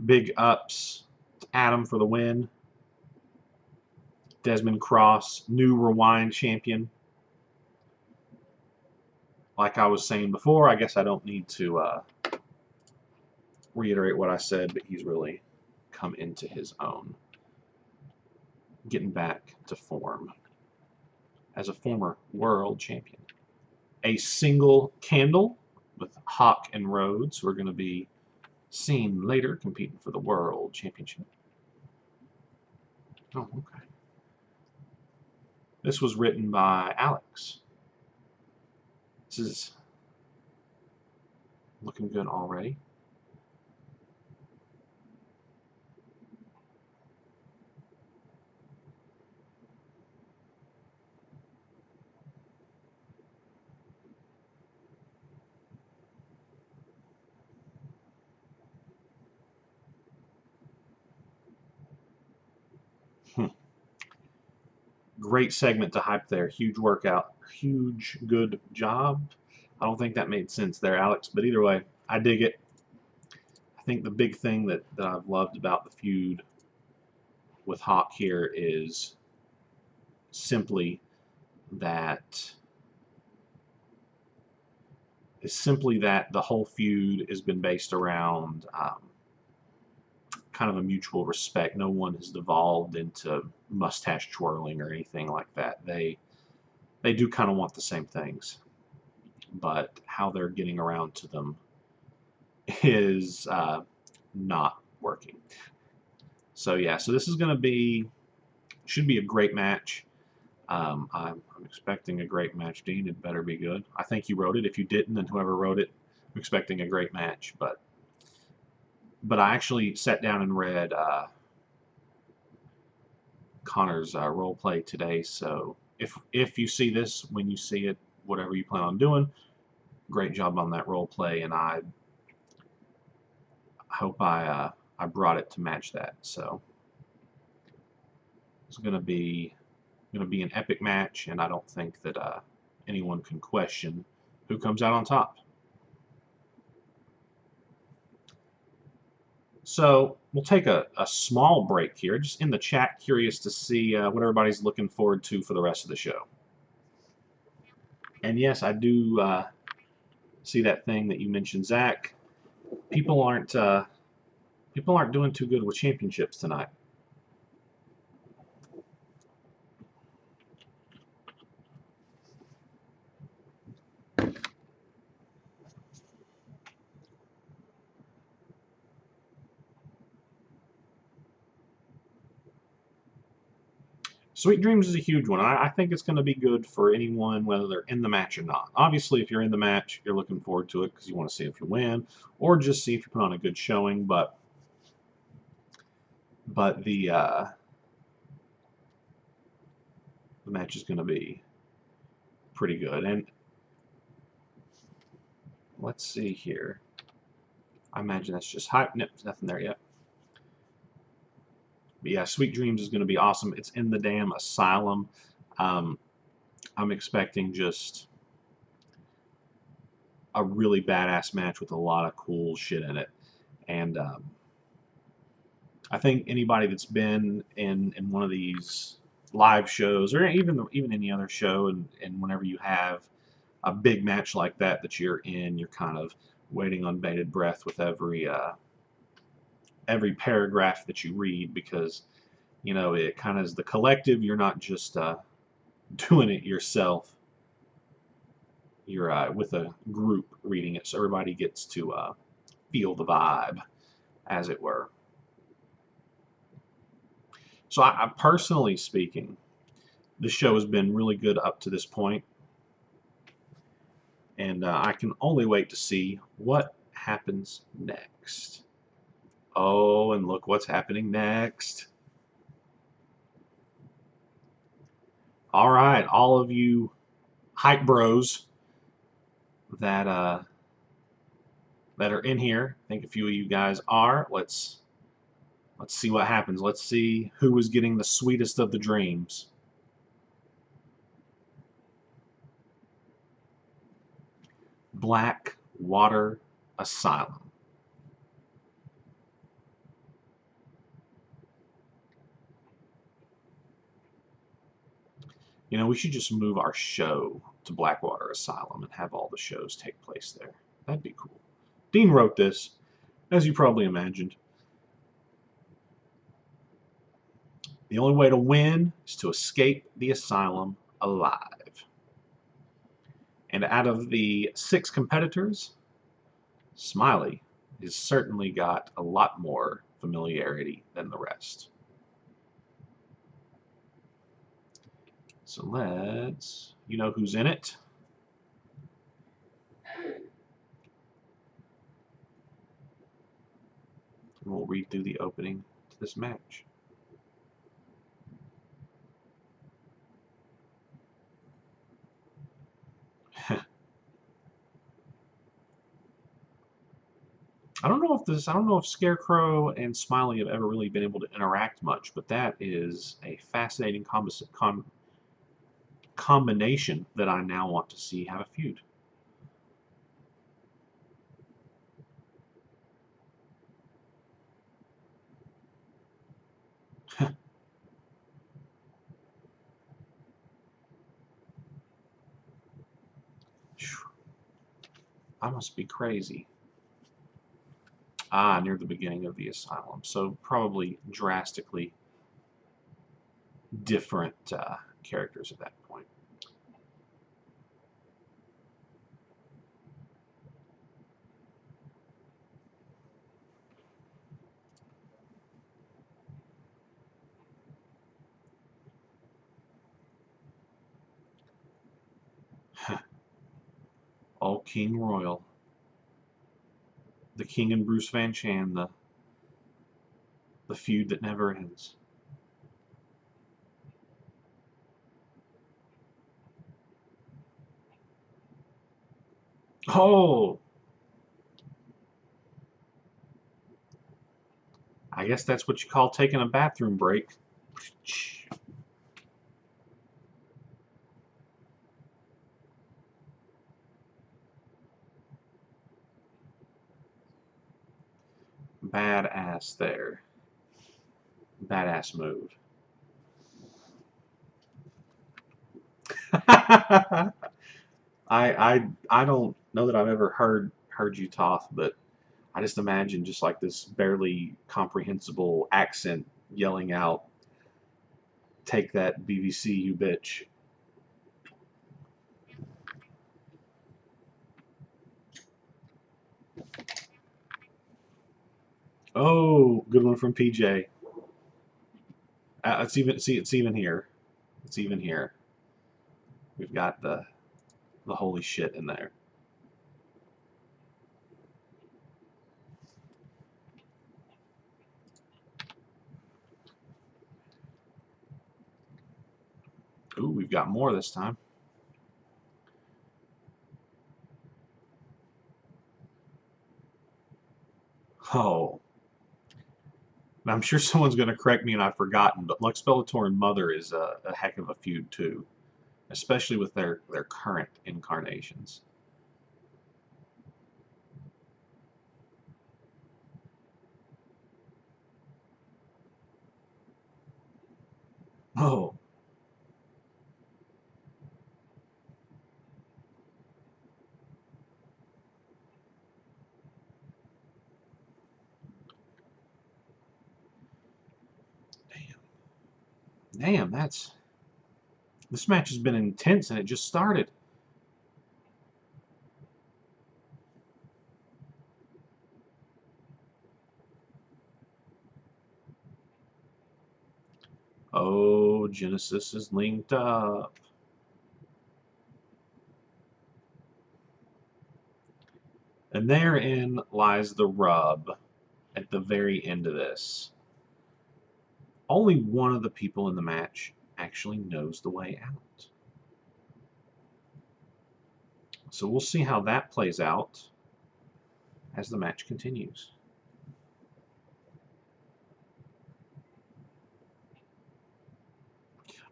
Big ups to Adam for the win. Desmond Cross, new Rewind champion. Like I was saying before, I guess I don't need to reiterate what I said, but he's really come into his own. Getting back to form as a former world champion. A single candle with Hawk and Rhodes, who are going to be seen later competing for the world championship. Oh, okay. This was written by Alex. This is looking good already. Great segment to hype there. Huge workout. Huge good job. I don't think that made sense there, Alex, but either way, I dig it. I think the big thing that I've loved about the feud with Hawk here is simply that the whole feud has been based around kind of a mutual respect. No one has devolved into mustache twirling or anything like that. They do kind of want the same things, but how they're getting around to them is not working. So yeah, so this is going to be, should be a great match. I'm expecting a great match, Dean. It better be good. I think you wrote it. If you didn't, then whoever wrote it, I'm expecting a great match. But I actually sat down and read Connor's role play today. So if you see this, when you see it, whatever you plan on doing, great job on that role play, and I hope I brought it to match that. So it's gonna be an epic match, and I don't think that anyone can question who comes out on top. So we'll take a small break here, just in the chat, curious to see what everybody's looking forward to for the rest of the show. And yes, I do see that thing that you mentioned, Zach. People aren't doing too good with championships tonight. Sweet Dreams is a huge one. I think it's going to be good for anyone, whether they're in the match or not. Obviously, if you're in the match, you're looking forward to it because you want to see if you win, or just see if you put on a good showing. But the match is going to be pretty good. And let's see here. I imagine that's just hype. Nope, there's nothing there yet. But yeah, Sweet Dreams is going to be awesome. It's in the damn asylum. I'm expecting just a really badass match with a lot of cool shit in it. And I think anybody that's been in one of these live shows, or even any other show, and whenever you have a big match like that you're in, you're kind of waiting on bated breath with every paragraph that you read, because it kind of is the collective. You're not just doing it yourself. You're with a group reading it, so everybody gets to feel the vibe, as it were. So I personally speaking, the show has been really good up to this point, and I can only wait to see what happens next. Oh, and look what's happening next. All right, all of you hype bros that that are in here, I think a few of you guys are. Let's see what happens. Let's see who is getting the sweetest of the dreams. Blackwater Asylum. We should just move our show to Blackwater Asylum and have all the shows take place there. That'd be cool. Dean wrote this, as you probably imagined. The only way to win is to escape the asylum alive. And out of the 6 competitors, Smiley has certainly got a lot more familiarity than the rest. So you know who's in it? And we'll read through the opening to this match. I don't know if Scarecrow and Smiley have ever really been able to interact much, but that is a fascinating combination that I now want to see have a feud. I must be crazy. Near the beginning of the asylum, so probably drastically different characters at that point. Oh, King Royal. The King and Bruce Van Chan, the feud that never ends. Oh! I guess that's what you call taking a bathroom break. badass there. Badass move. I don't know that I've ever heard you talk, but I just imagine just like this barely comprehensible accent yelling out, "Take that BBC, you bitch." Oh, good one from PJ. It's even here. It's even here. We've got the holy shit in there. Ooh, we've got more this time. Oh, I'm sure someone's going to correct me and I've forgotten, but Lux Bellator and Mother is a heck of a feud too, especially with their current incarnations. Oh, damn, this match has been intense and it just started. Oh, Genesis is linked up. And therein lies the rub at the very end of this. Only one of the people in the match actually knows the way out. So we'll see how that plays out as the match continues.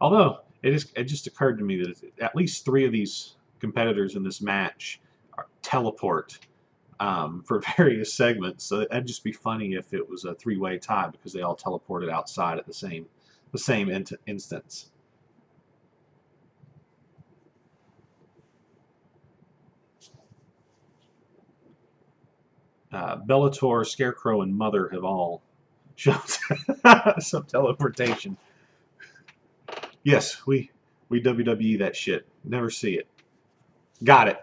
Although it just occurred to me that at least three of these competitors in this match teleport for various segments. So that'd just be funny if it was a three-way tie because they all teleported outside at the same instance. Bellator, Scarecrow, and Mother have all shown some teleportation. Yes, we WWE that shit. Never see it. Got it.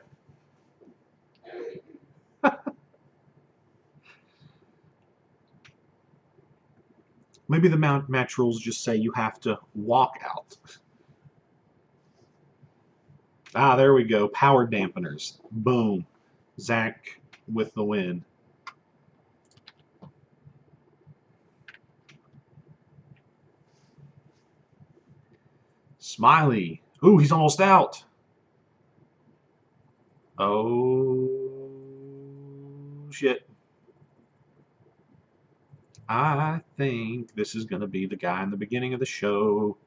Maybe the match rules just say you have to walk out. Ah, there we go. Power dampeners. Boom. Zach with the win. Smiley. Ooh, he's almost out. Oh, shit. I think this is going to be the guy in the beginning of the show.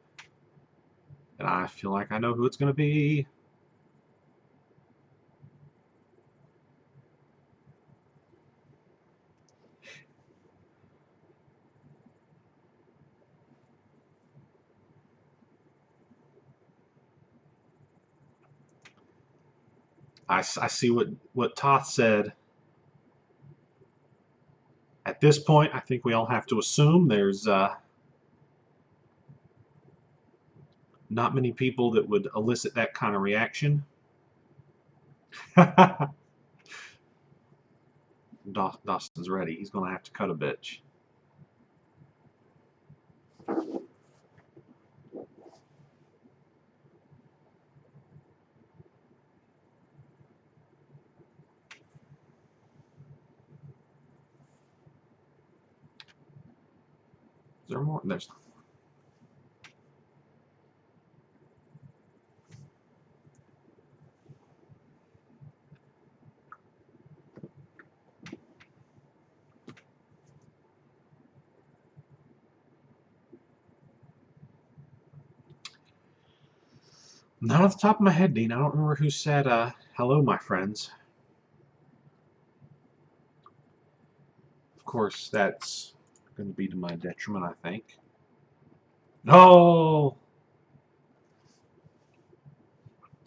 And I feel like I know who it's going to be. I see what Toth said. At this point, I think we all have to assume there's not many people that would elicit that kind of reaction. Dawson's ready. He's going to have to cut a bitch. Is there more? There's. Not off the top of my head, Dean. I don't remember who said, hello, my friends. Of course, that's going to be to my detriment, I think. No!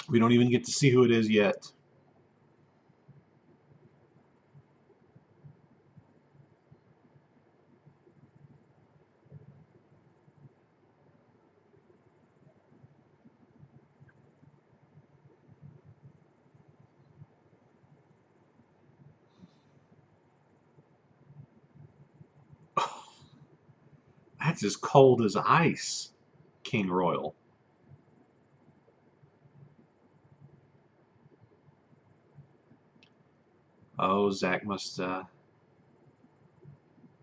We don't even get to see who it is yet. That's as cold as ice, King Royal. Oh, Zach must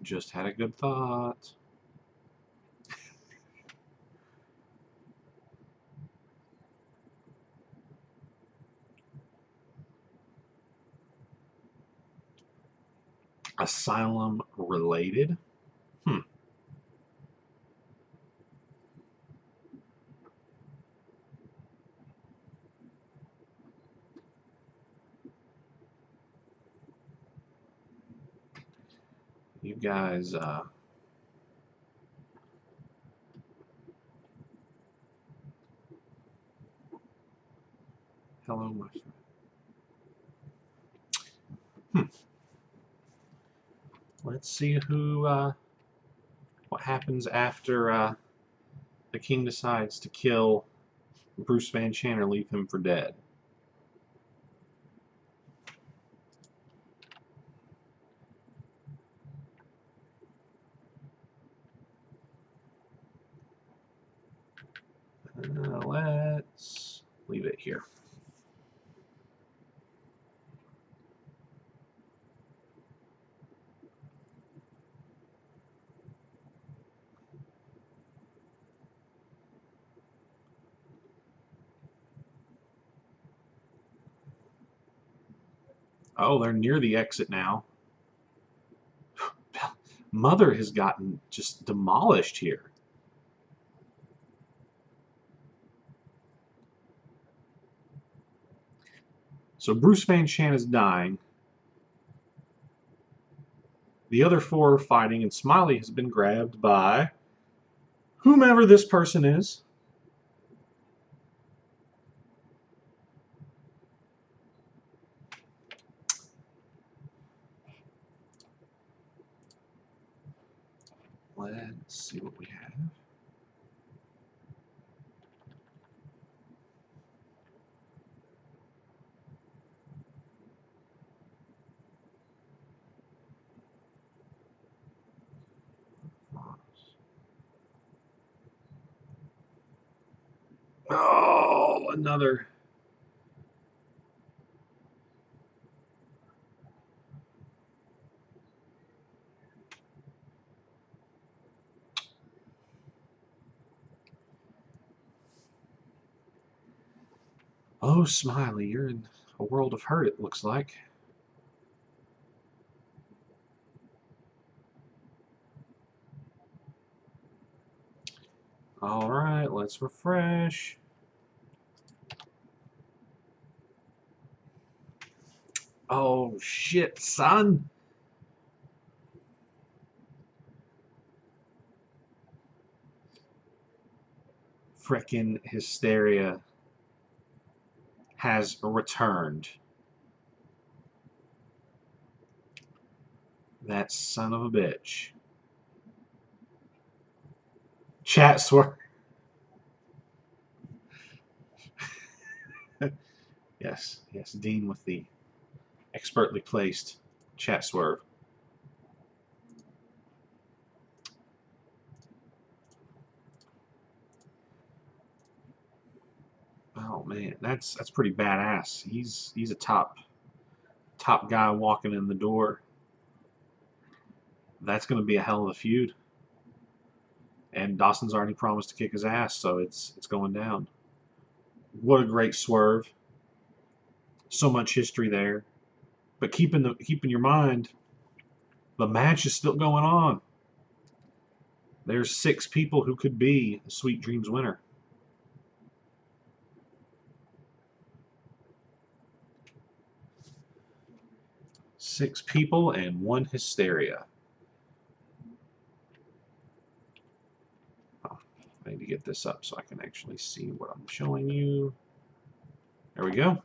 just had a good thought. Asylum related? Hmm. You guys, hello, my friend. Hmm. Let's see what happens after the king decides to kill Bruce Van Chan or leave him for dead. Let's leave it here. Oh, they're near the exit now. Mother has gotten just demolished here. So Bruce Van Chan is dying. The other four are fighting, and Smiley has been grabbed by whomever this person is. Let's see what we have. Oh, another. Oh, Smiley, you're in a world of hurt, it looks like. Alright, let's refresh. Oh, shit, son! Frickin' hysteria has returned. That son of a bitch. Chat swerve. Yes, yes, Dean with the expertly placed chat swerve. Oh man, that's pretty badass. He's a top guy walking in the door. That's going to be a hell of a feud. And Dawson's already promised to kick his ass, so it's going down. What a great swerve! So much history there. But keep in your mind, the match is still going on. There's 6 people who could be the Sweet Dreams winner. 6 people and 1 hysteria. this up so I can actually see what I'm showing you. There we go.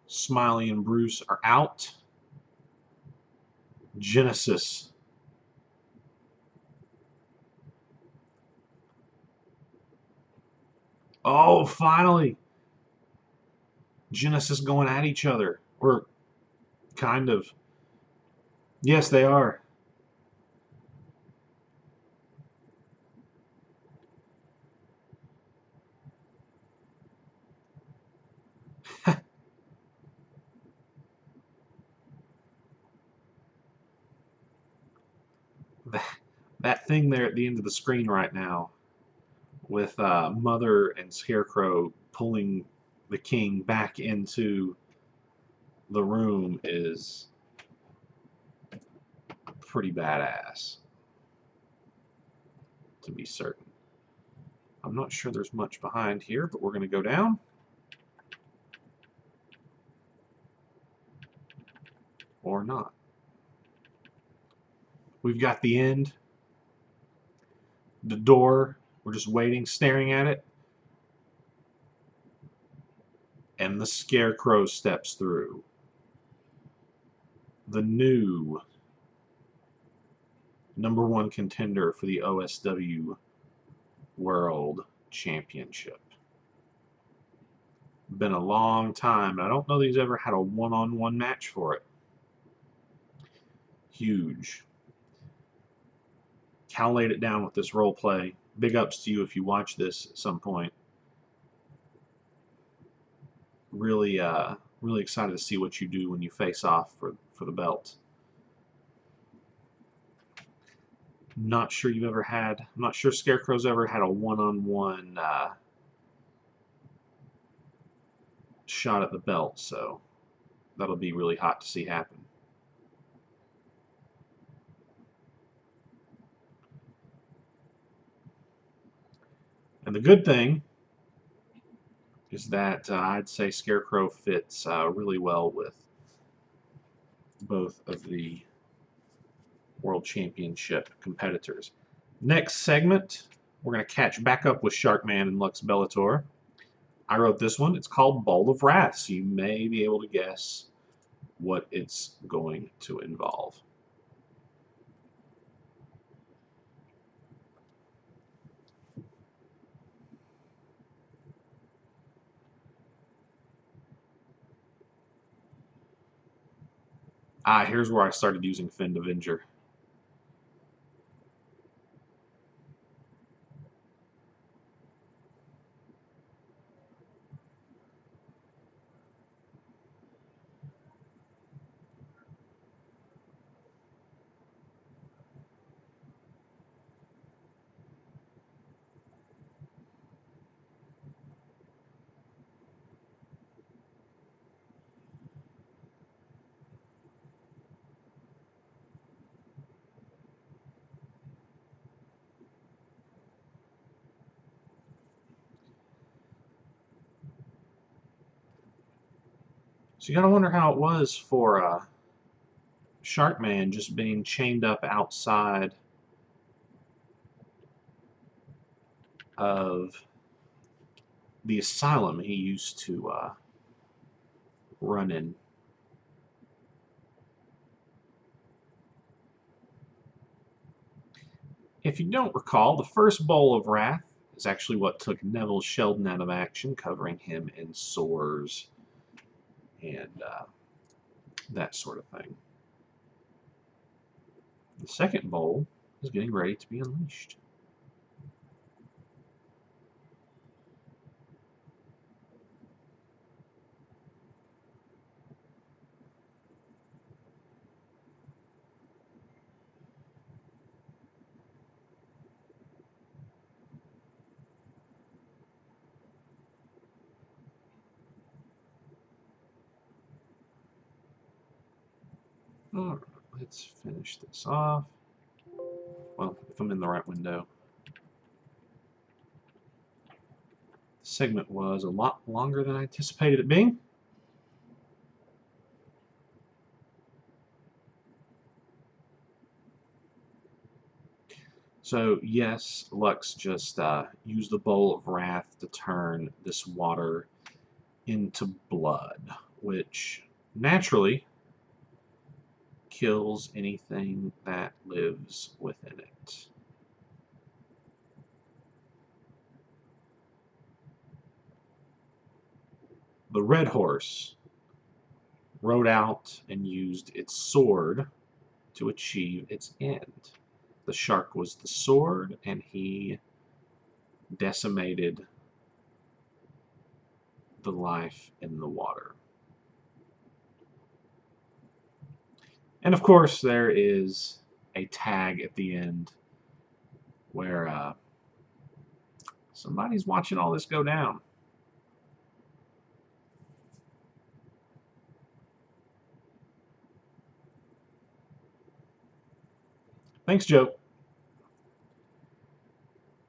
Smiley and Bruce are out. Genesis. Oh, finally! Genesis going at each other. Or kind of. Yes, they are. That thing there at the end of the screen right now with Mother and Scarecrow pulling the king back into the room is pretty badass, to be certain. I'm not sure there's much behind here, but we're going to go down. Or not. We've got the end. The door. We're just waiting, staring at it. And the Scarecrow steps through. The new #1 contender for the OSW World Championship. Been a long time. I don't know that he's ever had a one-on-one match for it. Huge. Cal laid it down with this role play. Big ups to you if you watch this at some point. Really, really excited to see what you do when you face off for the belt. Not sure you've ever had. I'm not sure Scarecrow's ever had a one-on-one shot at the belt, so that'll be really hot to see happen. And the good thing is that I'd say Scarecrow fits really well with both of the World Championship competitors. Next segment, we're going to catch back up with Sharkman and Lux Bellator. I wrote this one. It's called Bowl of Wrath, so you may be able to guess what it's going to involve. Here's where I started using Fend Avenger. So you gotta wonder how it was for Sharkman just being chained up outside of the asylum he used to run in. If you don't recall, the first Bowl of Wrath is actually what took Neville Sheldon out of action, covering him in sores and that sort of thing. The second bowl is getting ready to be unleashed. Alright, let's finish this off. Well, if I'm in the right window. The segment was a lot longer than I anticipated it being. So yes, Lux just used the bowl of wrath to turn this water into blood, which naturally kills anything that lives within it. The red horse rode out and used its sword to achieve its end. The shark was the sword, and he decimated the life in the water. And of course, there is a tag at the end where somebody's watching all this go down. Thanks, Joe.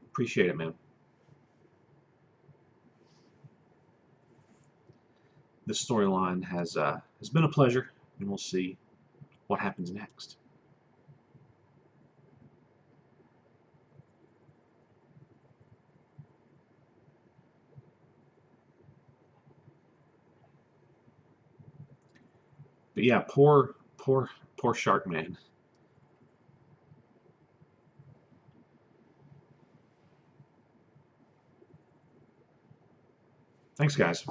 Appreciate it, man. This storyline has been a pleasure, and we'll see what happens next. But yeah, poor Shark Man. Thanks, guys.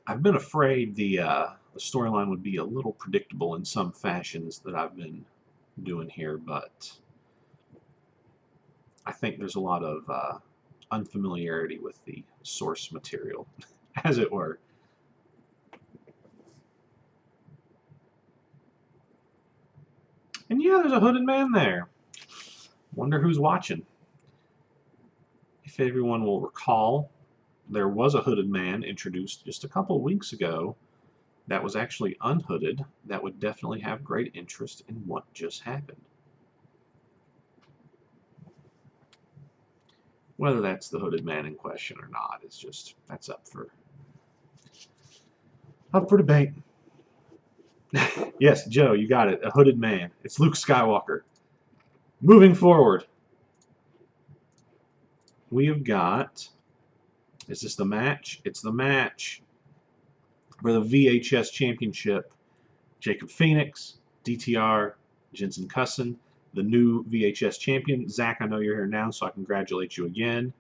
I've been afraid the storyline would be a little predictable in some fashions that I've been doing here, but I think there's a lot of unfamiliarity with the source material, as it were. And yeah, there's a hooded man there. Wonder who's watching. If everyone will recall, there was a hooded man introduced just a couple of weeks ago that was actually unhooded that would definitely have great interest in what just happened. Whether that's the hooded man in question or not is just that's up for debate. Yes, Joe, you got it. A hooded man. It's Luke Skywalker. Moving forward, we have got. Is this the match? It's the match for the VHS Championship. Jacob Phoenix, DTR, Jensen Cusson, the new VHS champion. Zach, I know you're here now, so I congratulate you again.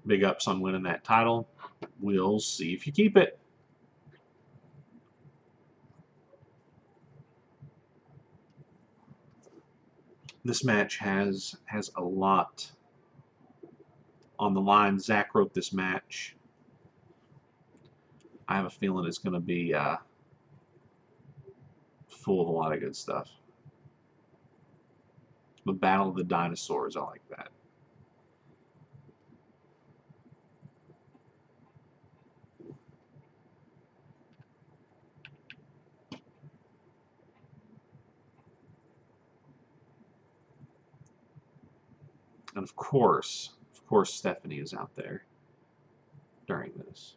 Big ups on winning that title. We'll see if you keep it. This match has a lot on the line. Zach wrote this match. I have a feeling it's going to be full of a lot of good stuff. The Battle of the Dinosaurs, I like that. And of course, Stephanie is out there during this.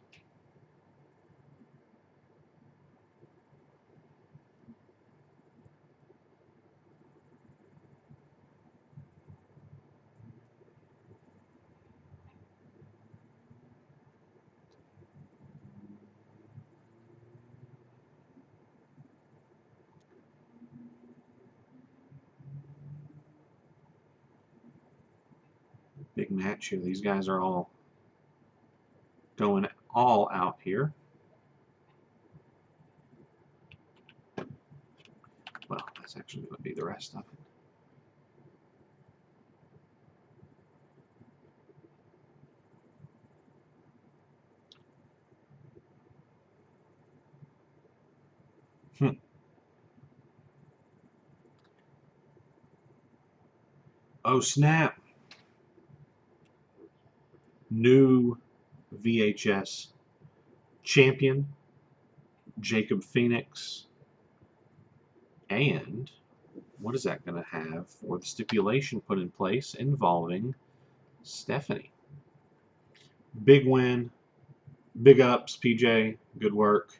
Big match here. These guys are all going all out here. Well, that's actually going to be the rest of it. Oh, snap. New VHS champion, Jacob Phoenix, and what is that going to have for the stipulation put in place involving Stephanie? Big win. Big ups, PJ. Good work.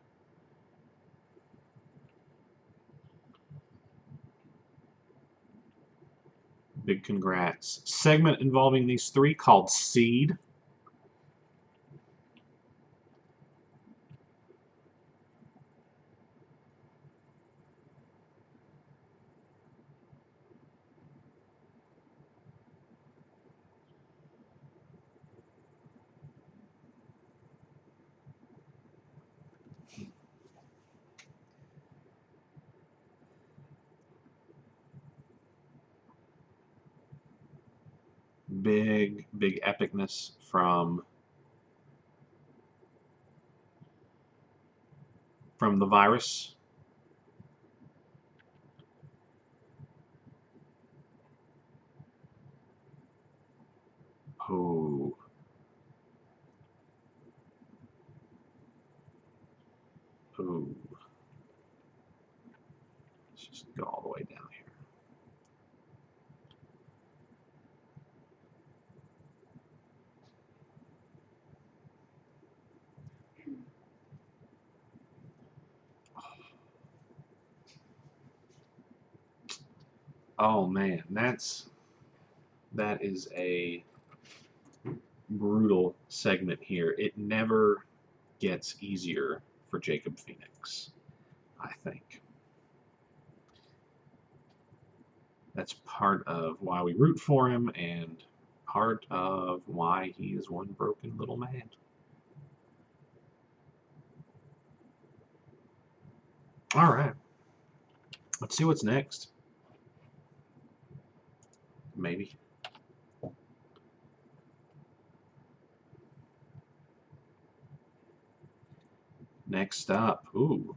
Big congrats. Segment involving these three called Seed. Big epicness from the virus. Oh. Oh. Let's just go all the way down here. Oh man, that is a brutal segment here. It never gets easier for Jacob Phoenix, I think. That's part of why we root for him and part of why he is one broken little man. All right. Let's see what's next. Maybe. Next up. Ooh.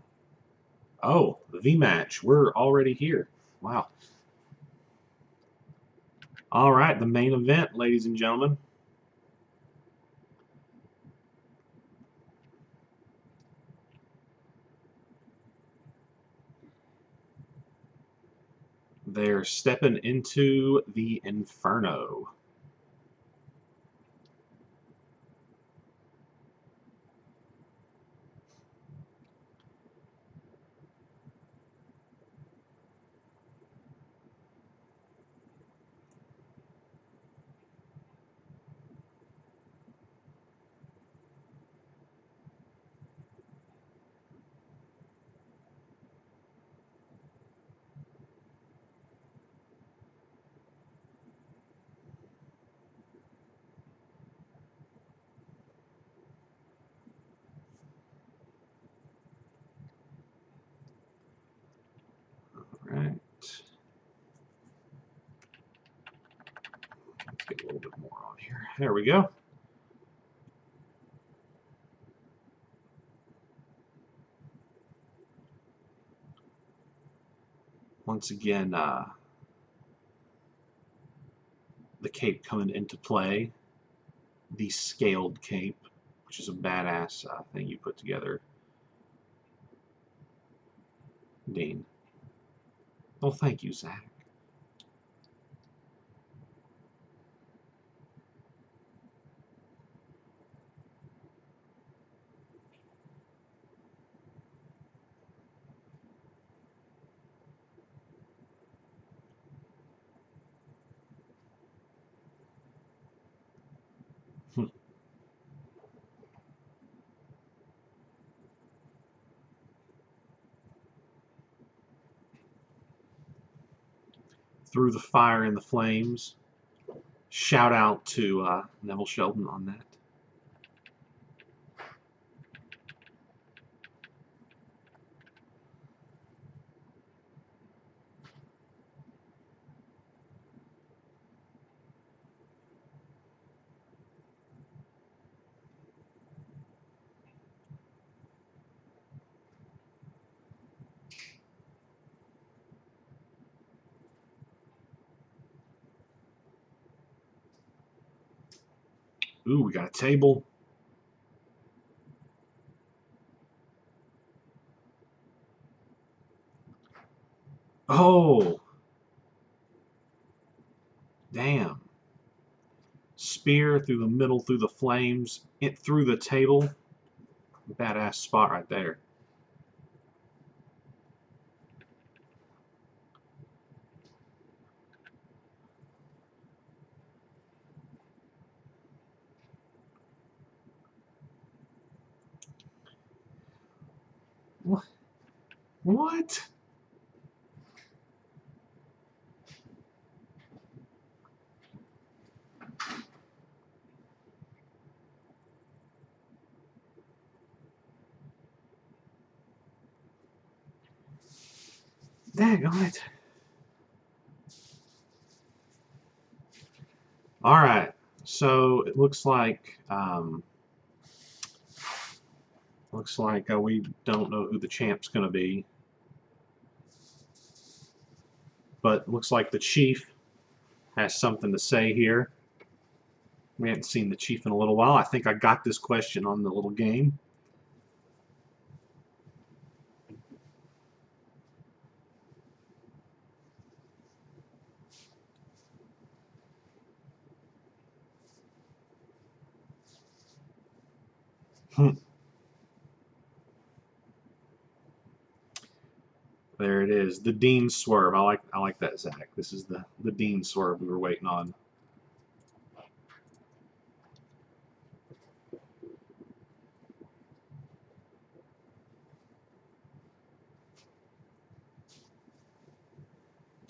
Oh, the match. We're already here. Wow. All right, the main event, ladies and gentlemen. They're stepping into the Inferno. All right. Let's get a little bit more on here. There we go. Once again, the cape coming into play. The scaled cape, which is a badass thing you put together, Dean. Well, thank you, Zach. Through the fire and the flames. Shout out to Neville Sheldon on that. Ooh, we got a table. Oh, spear through the middle, through the flames, through the table. Badass spot right there. What? Daggone it. All right. So it looks like we don't know who the champ's going to be, but looks like the chief has something to say here. We haven't seen the chief in a little while. I think I got this question on the little game. There it is, the Dean swerve. I like that, Zach. This is the Dean swerve we were waiting on.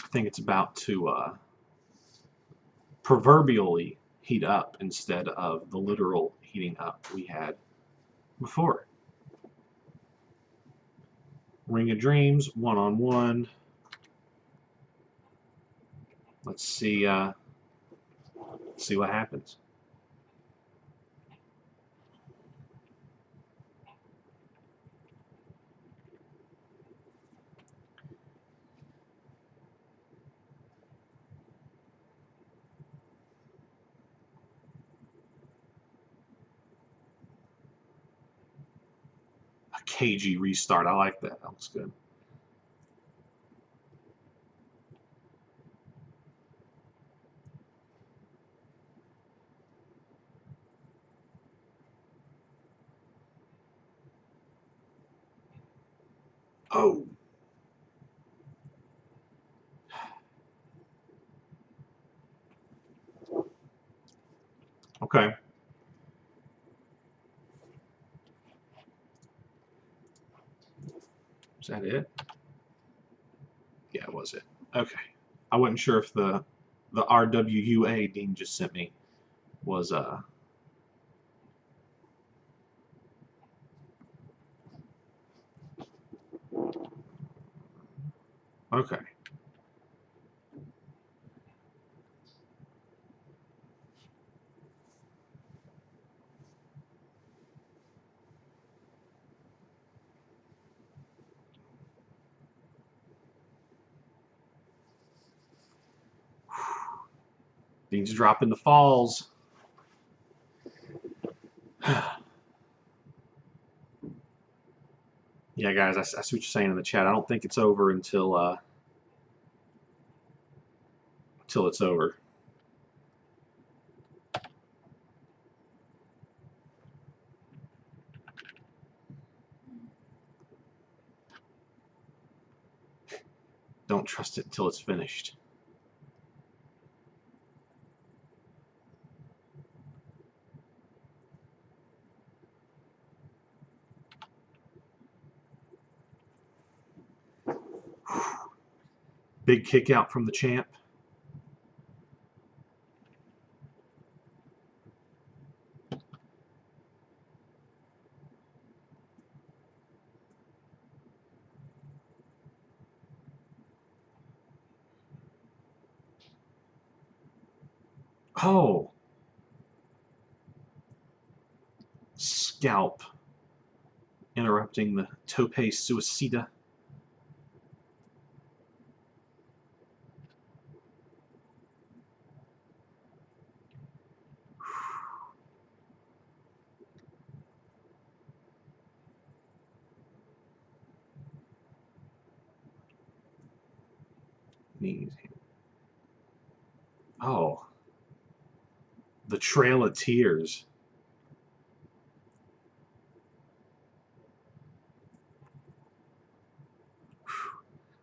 I think it's about to proverbially heat up instead of the literal heating up we had before. Ring of Dreams, one-on-one. Let's see what happens. A cagey restart. I like that. That looks good. Oh. Okay. Is that it? Yeah, was it? Okay. I wasn't sure if the RWUA Dean just sent me was okay. Dean's dropping the falls. Yeah, guys, I see what you're saying in the chat. I don't think it's over until it's over. Don't trust it until it's finished. Big kick out from the champ. Oh. Scalp. Interrupting the tope suicida. Knees. Oh. The Trail of Tears.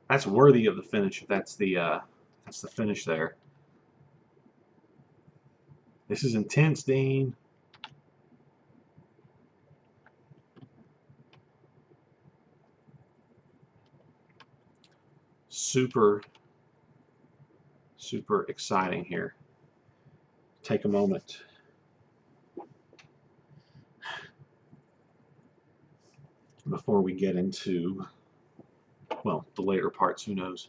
That's worthy of the finish. If that's the finish there. This is intense, Dean. Super, super exciting here. Take a moment. Before we get into, well, the later parts, who knows.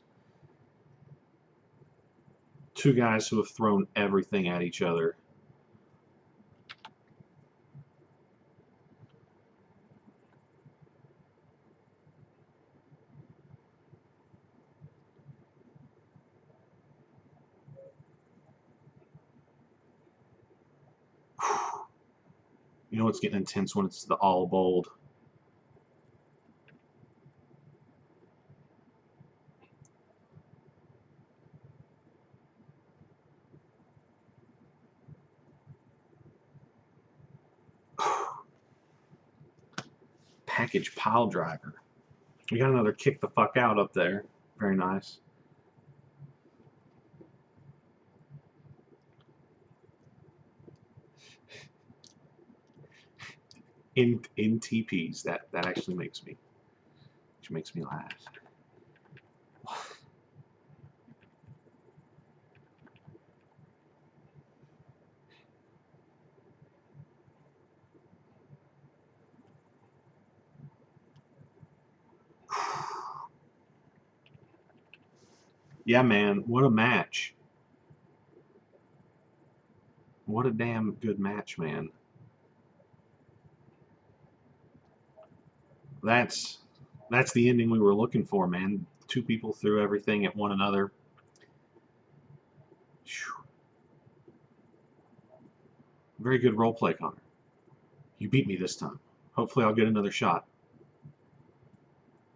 Two guys who have thrown everything at each other. You know it's getting intense when it's the all bold. Package pile driver. We got another kick the fuck out up there. Very nice. In TPs, that actually makes me laugh. Yeah, man, what a match. What a damn good match, man. That's the ending we were looking for, man. Two people threw everything at one another. Very good role play, Connor. You beat me this time. Hopefully I'll get another shot.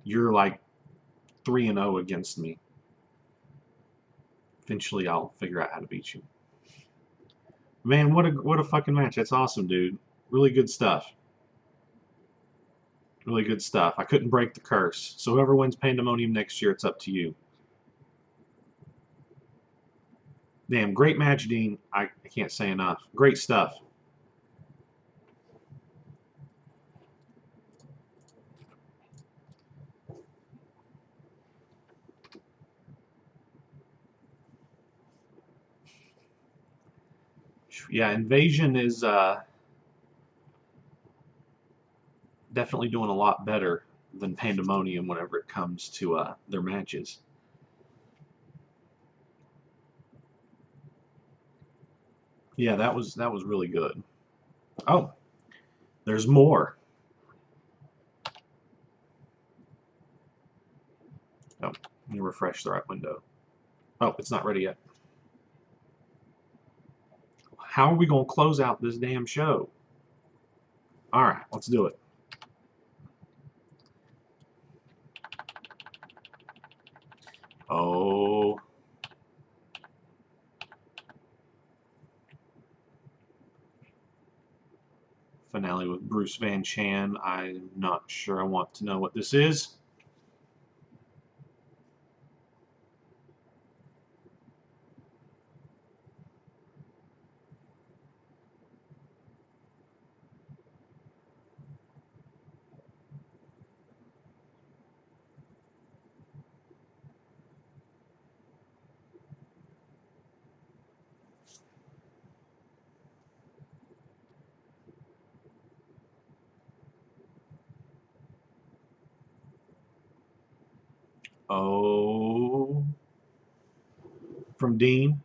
You're like 3-0 against me. Eventually I'll figure out how to beat you. Man, what a fucking match. That's awesome, dude. Really good stuff. Really good stuff. I couldn't break the curse. So whoever wins Pandemonium next year, it's up to you. Damn, great match, Dean. I can't say enough. Great stuff. Yeah, Invasion is definitely doing a lot better than Pandemonium whenever it comes to their matches. Yeah, that was really good. Oh, there's more. Oh, let me refresh the right window. Oh, it's not ready yet. How are we going to close out this damn show? All right, let's do it. Oh. Finale with Bruce Van Chan. I'm not sure I want to know what this is. Oh. From Dean.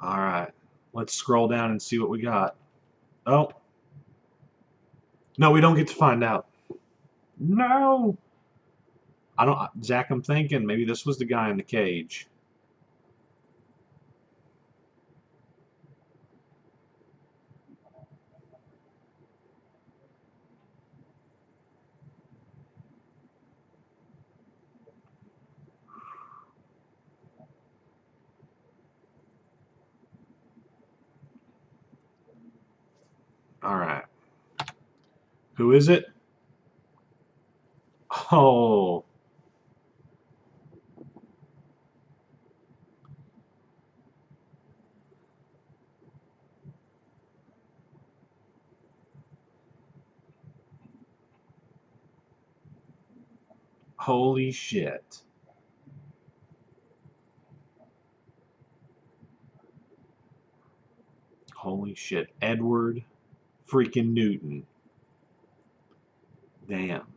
All right. Let's scroll down and see what we got. Oh. No, we don't get to find out. No. I don't, Zach, I'm thinking maybe this was the guy in the cage. All right. Who is it? Oh, holy shit. Holy shit. Edward freaking Newton. Damn.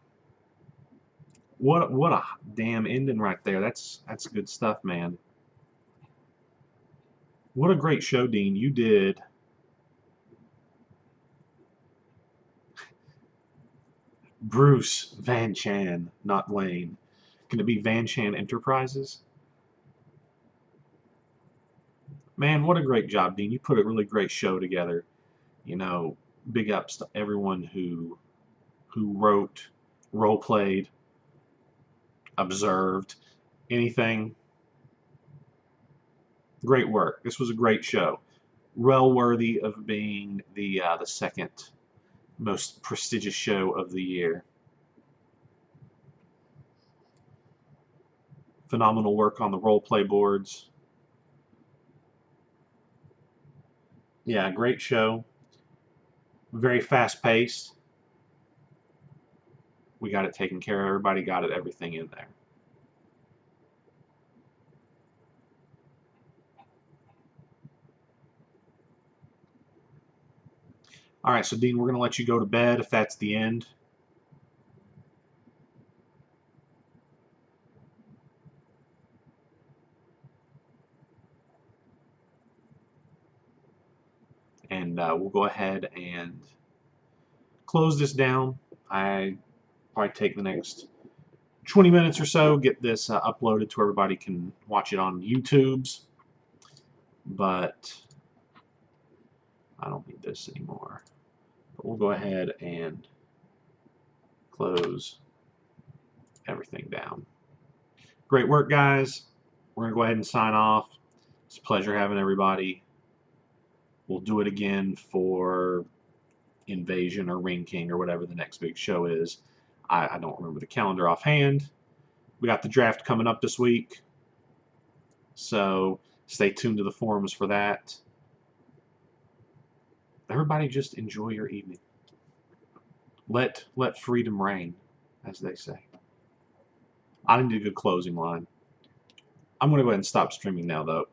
What a damn ending right there. That's good stuff, man. What a great show, Dean. You did Bruce Van Chan, not Wayne. Can it be Van Chan Enterprises? Man, what a great job, Dean. You put a really great show together. You know, big ups to everyone who wrote, role played, observed, anything. Great work. This was a great show. Well worthy of being the second most prestigious show of the year. Phenomenal work on the role play boards. Yeah, great show. Very fast paced. We got it taken care of. Everybody got it, everything in there. All right, so Dean, we're going to let you go to bed if that's the end. And we'll go ahead and close this down. I probably take the next 20 minutes or so, get this uploaded to everybody can watch it on YouTube's. But I don't need this anymore. But we'll go ahead and close everything down. Great work, guys. We're going to go ahead and sign off. It's a pleasure having everybody. We'll do it again for Invasion or Ring King or whatever the next big show is. I don't remember the calendar offhand. We got the draft coming up this week, so stay tuned to the forums for that. Everybody just enjoy your evening. Let freedom reign, as they say. I need a good closing line. I'm going to go ahead and stop streaming now, though.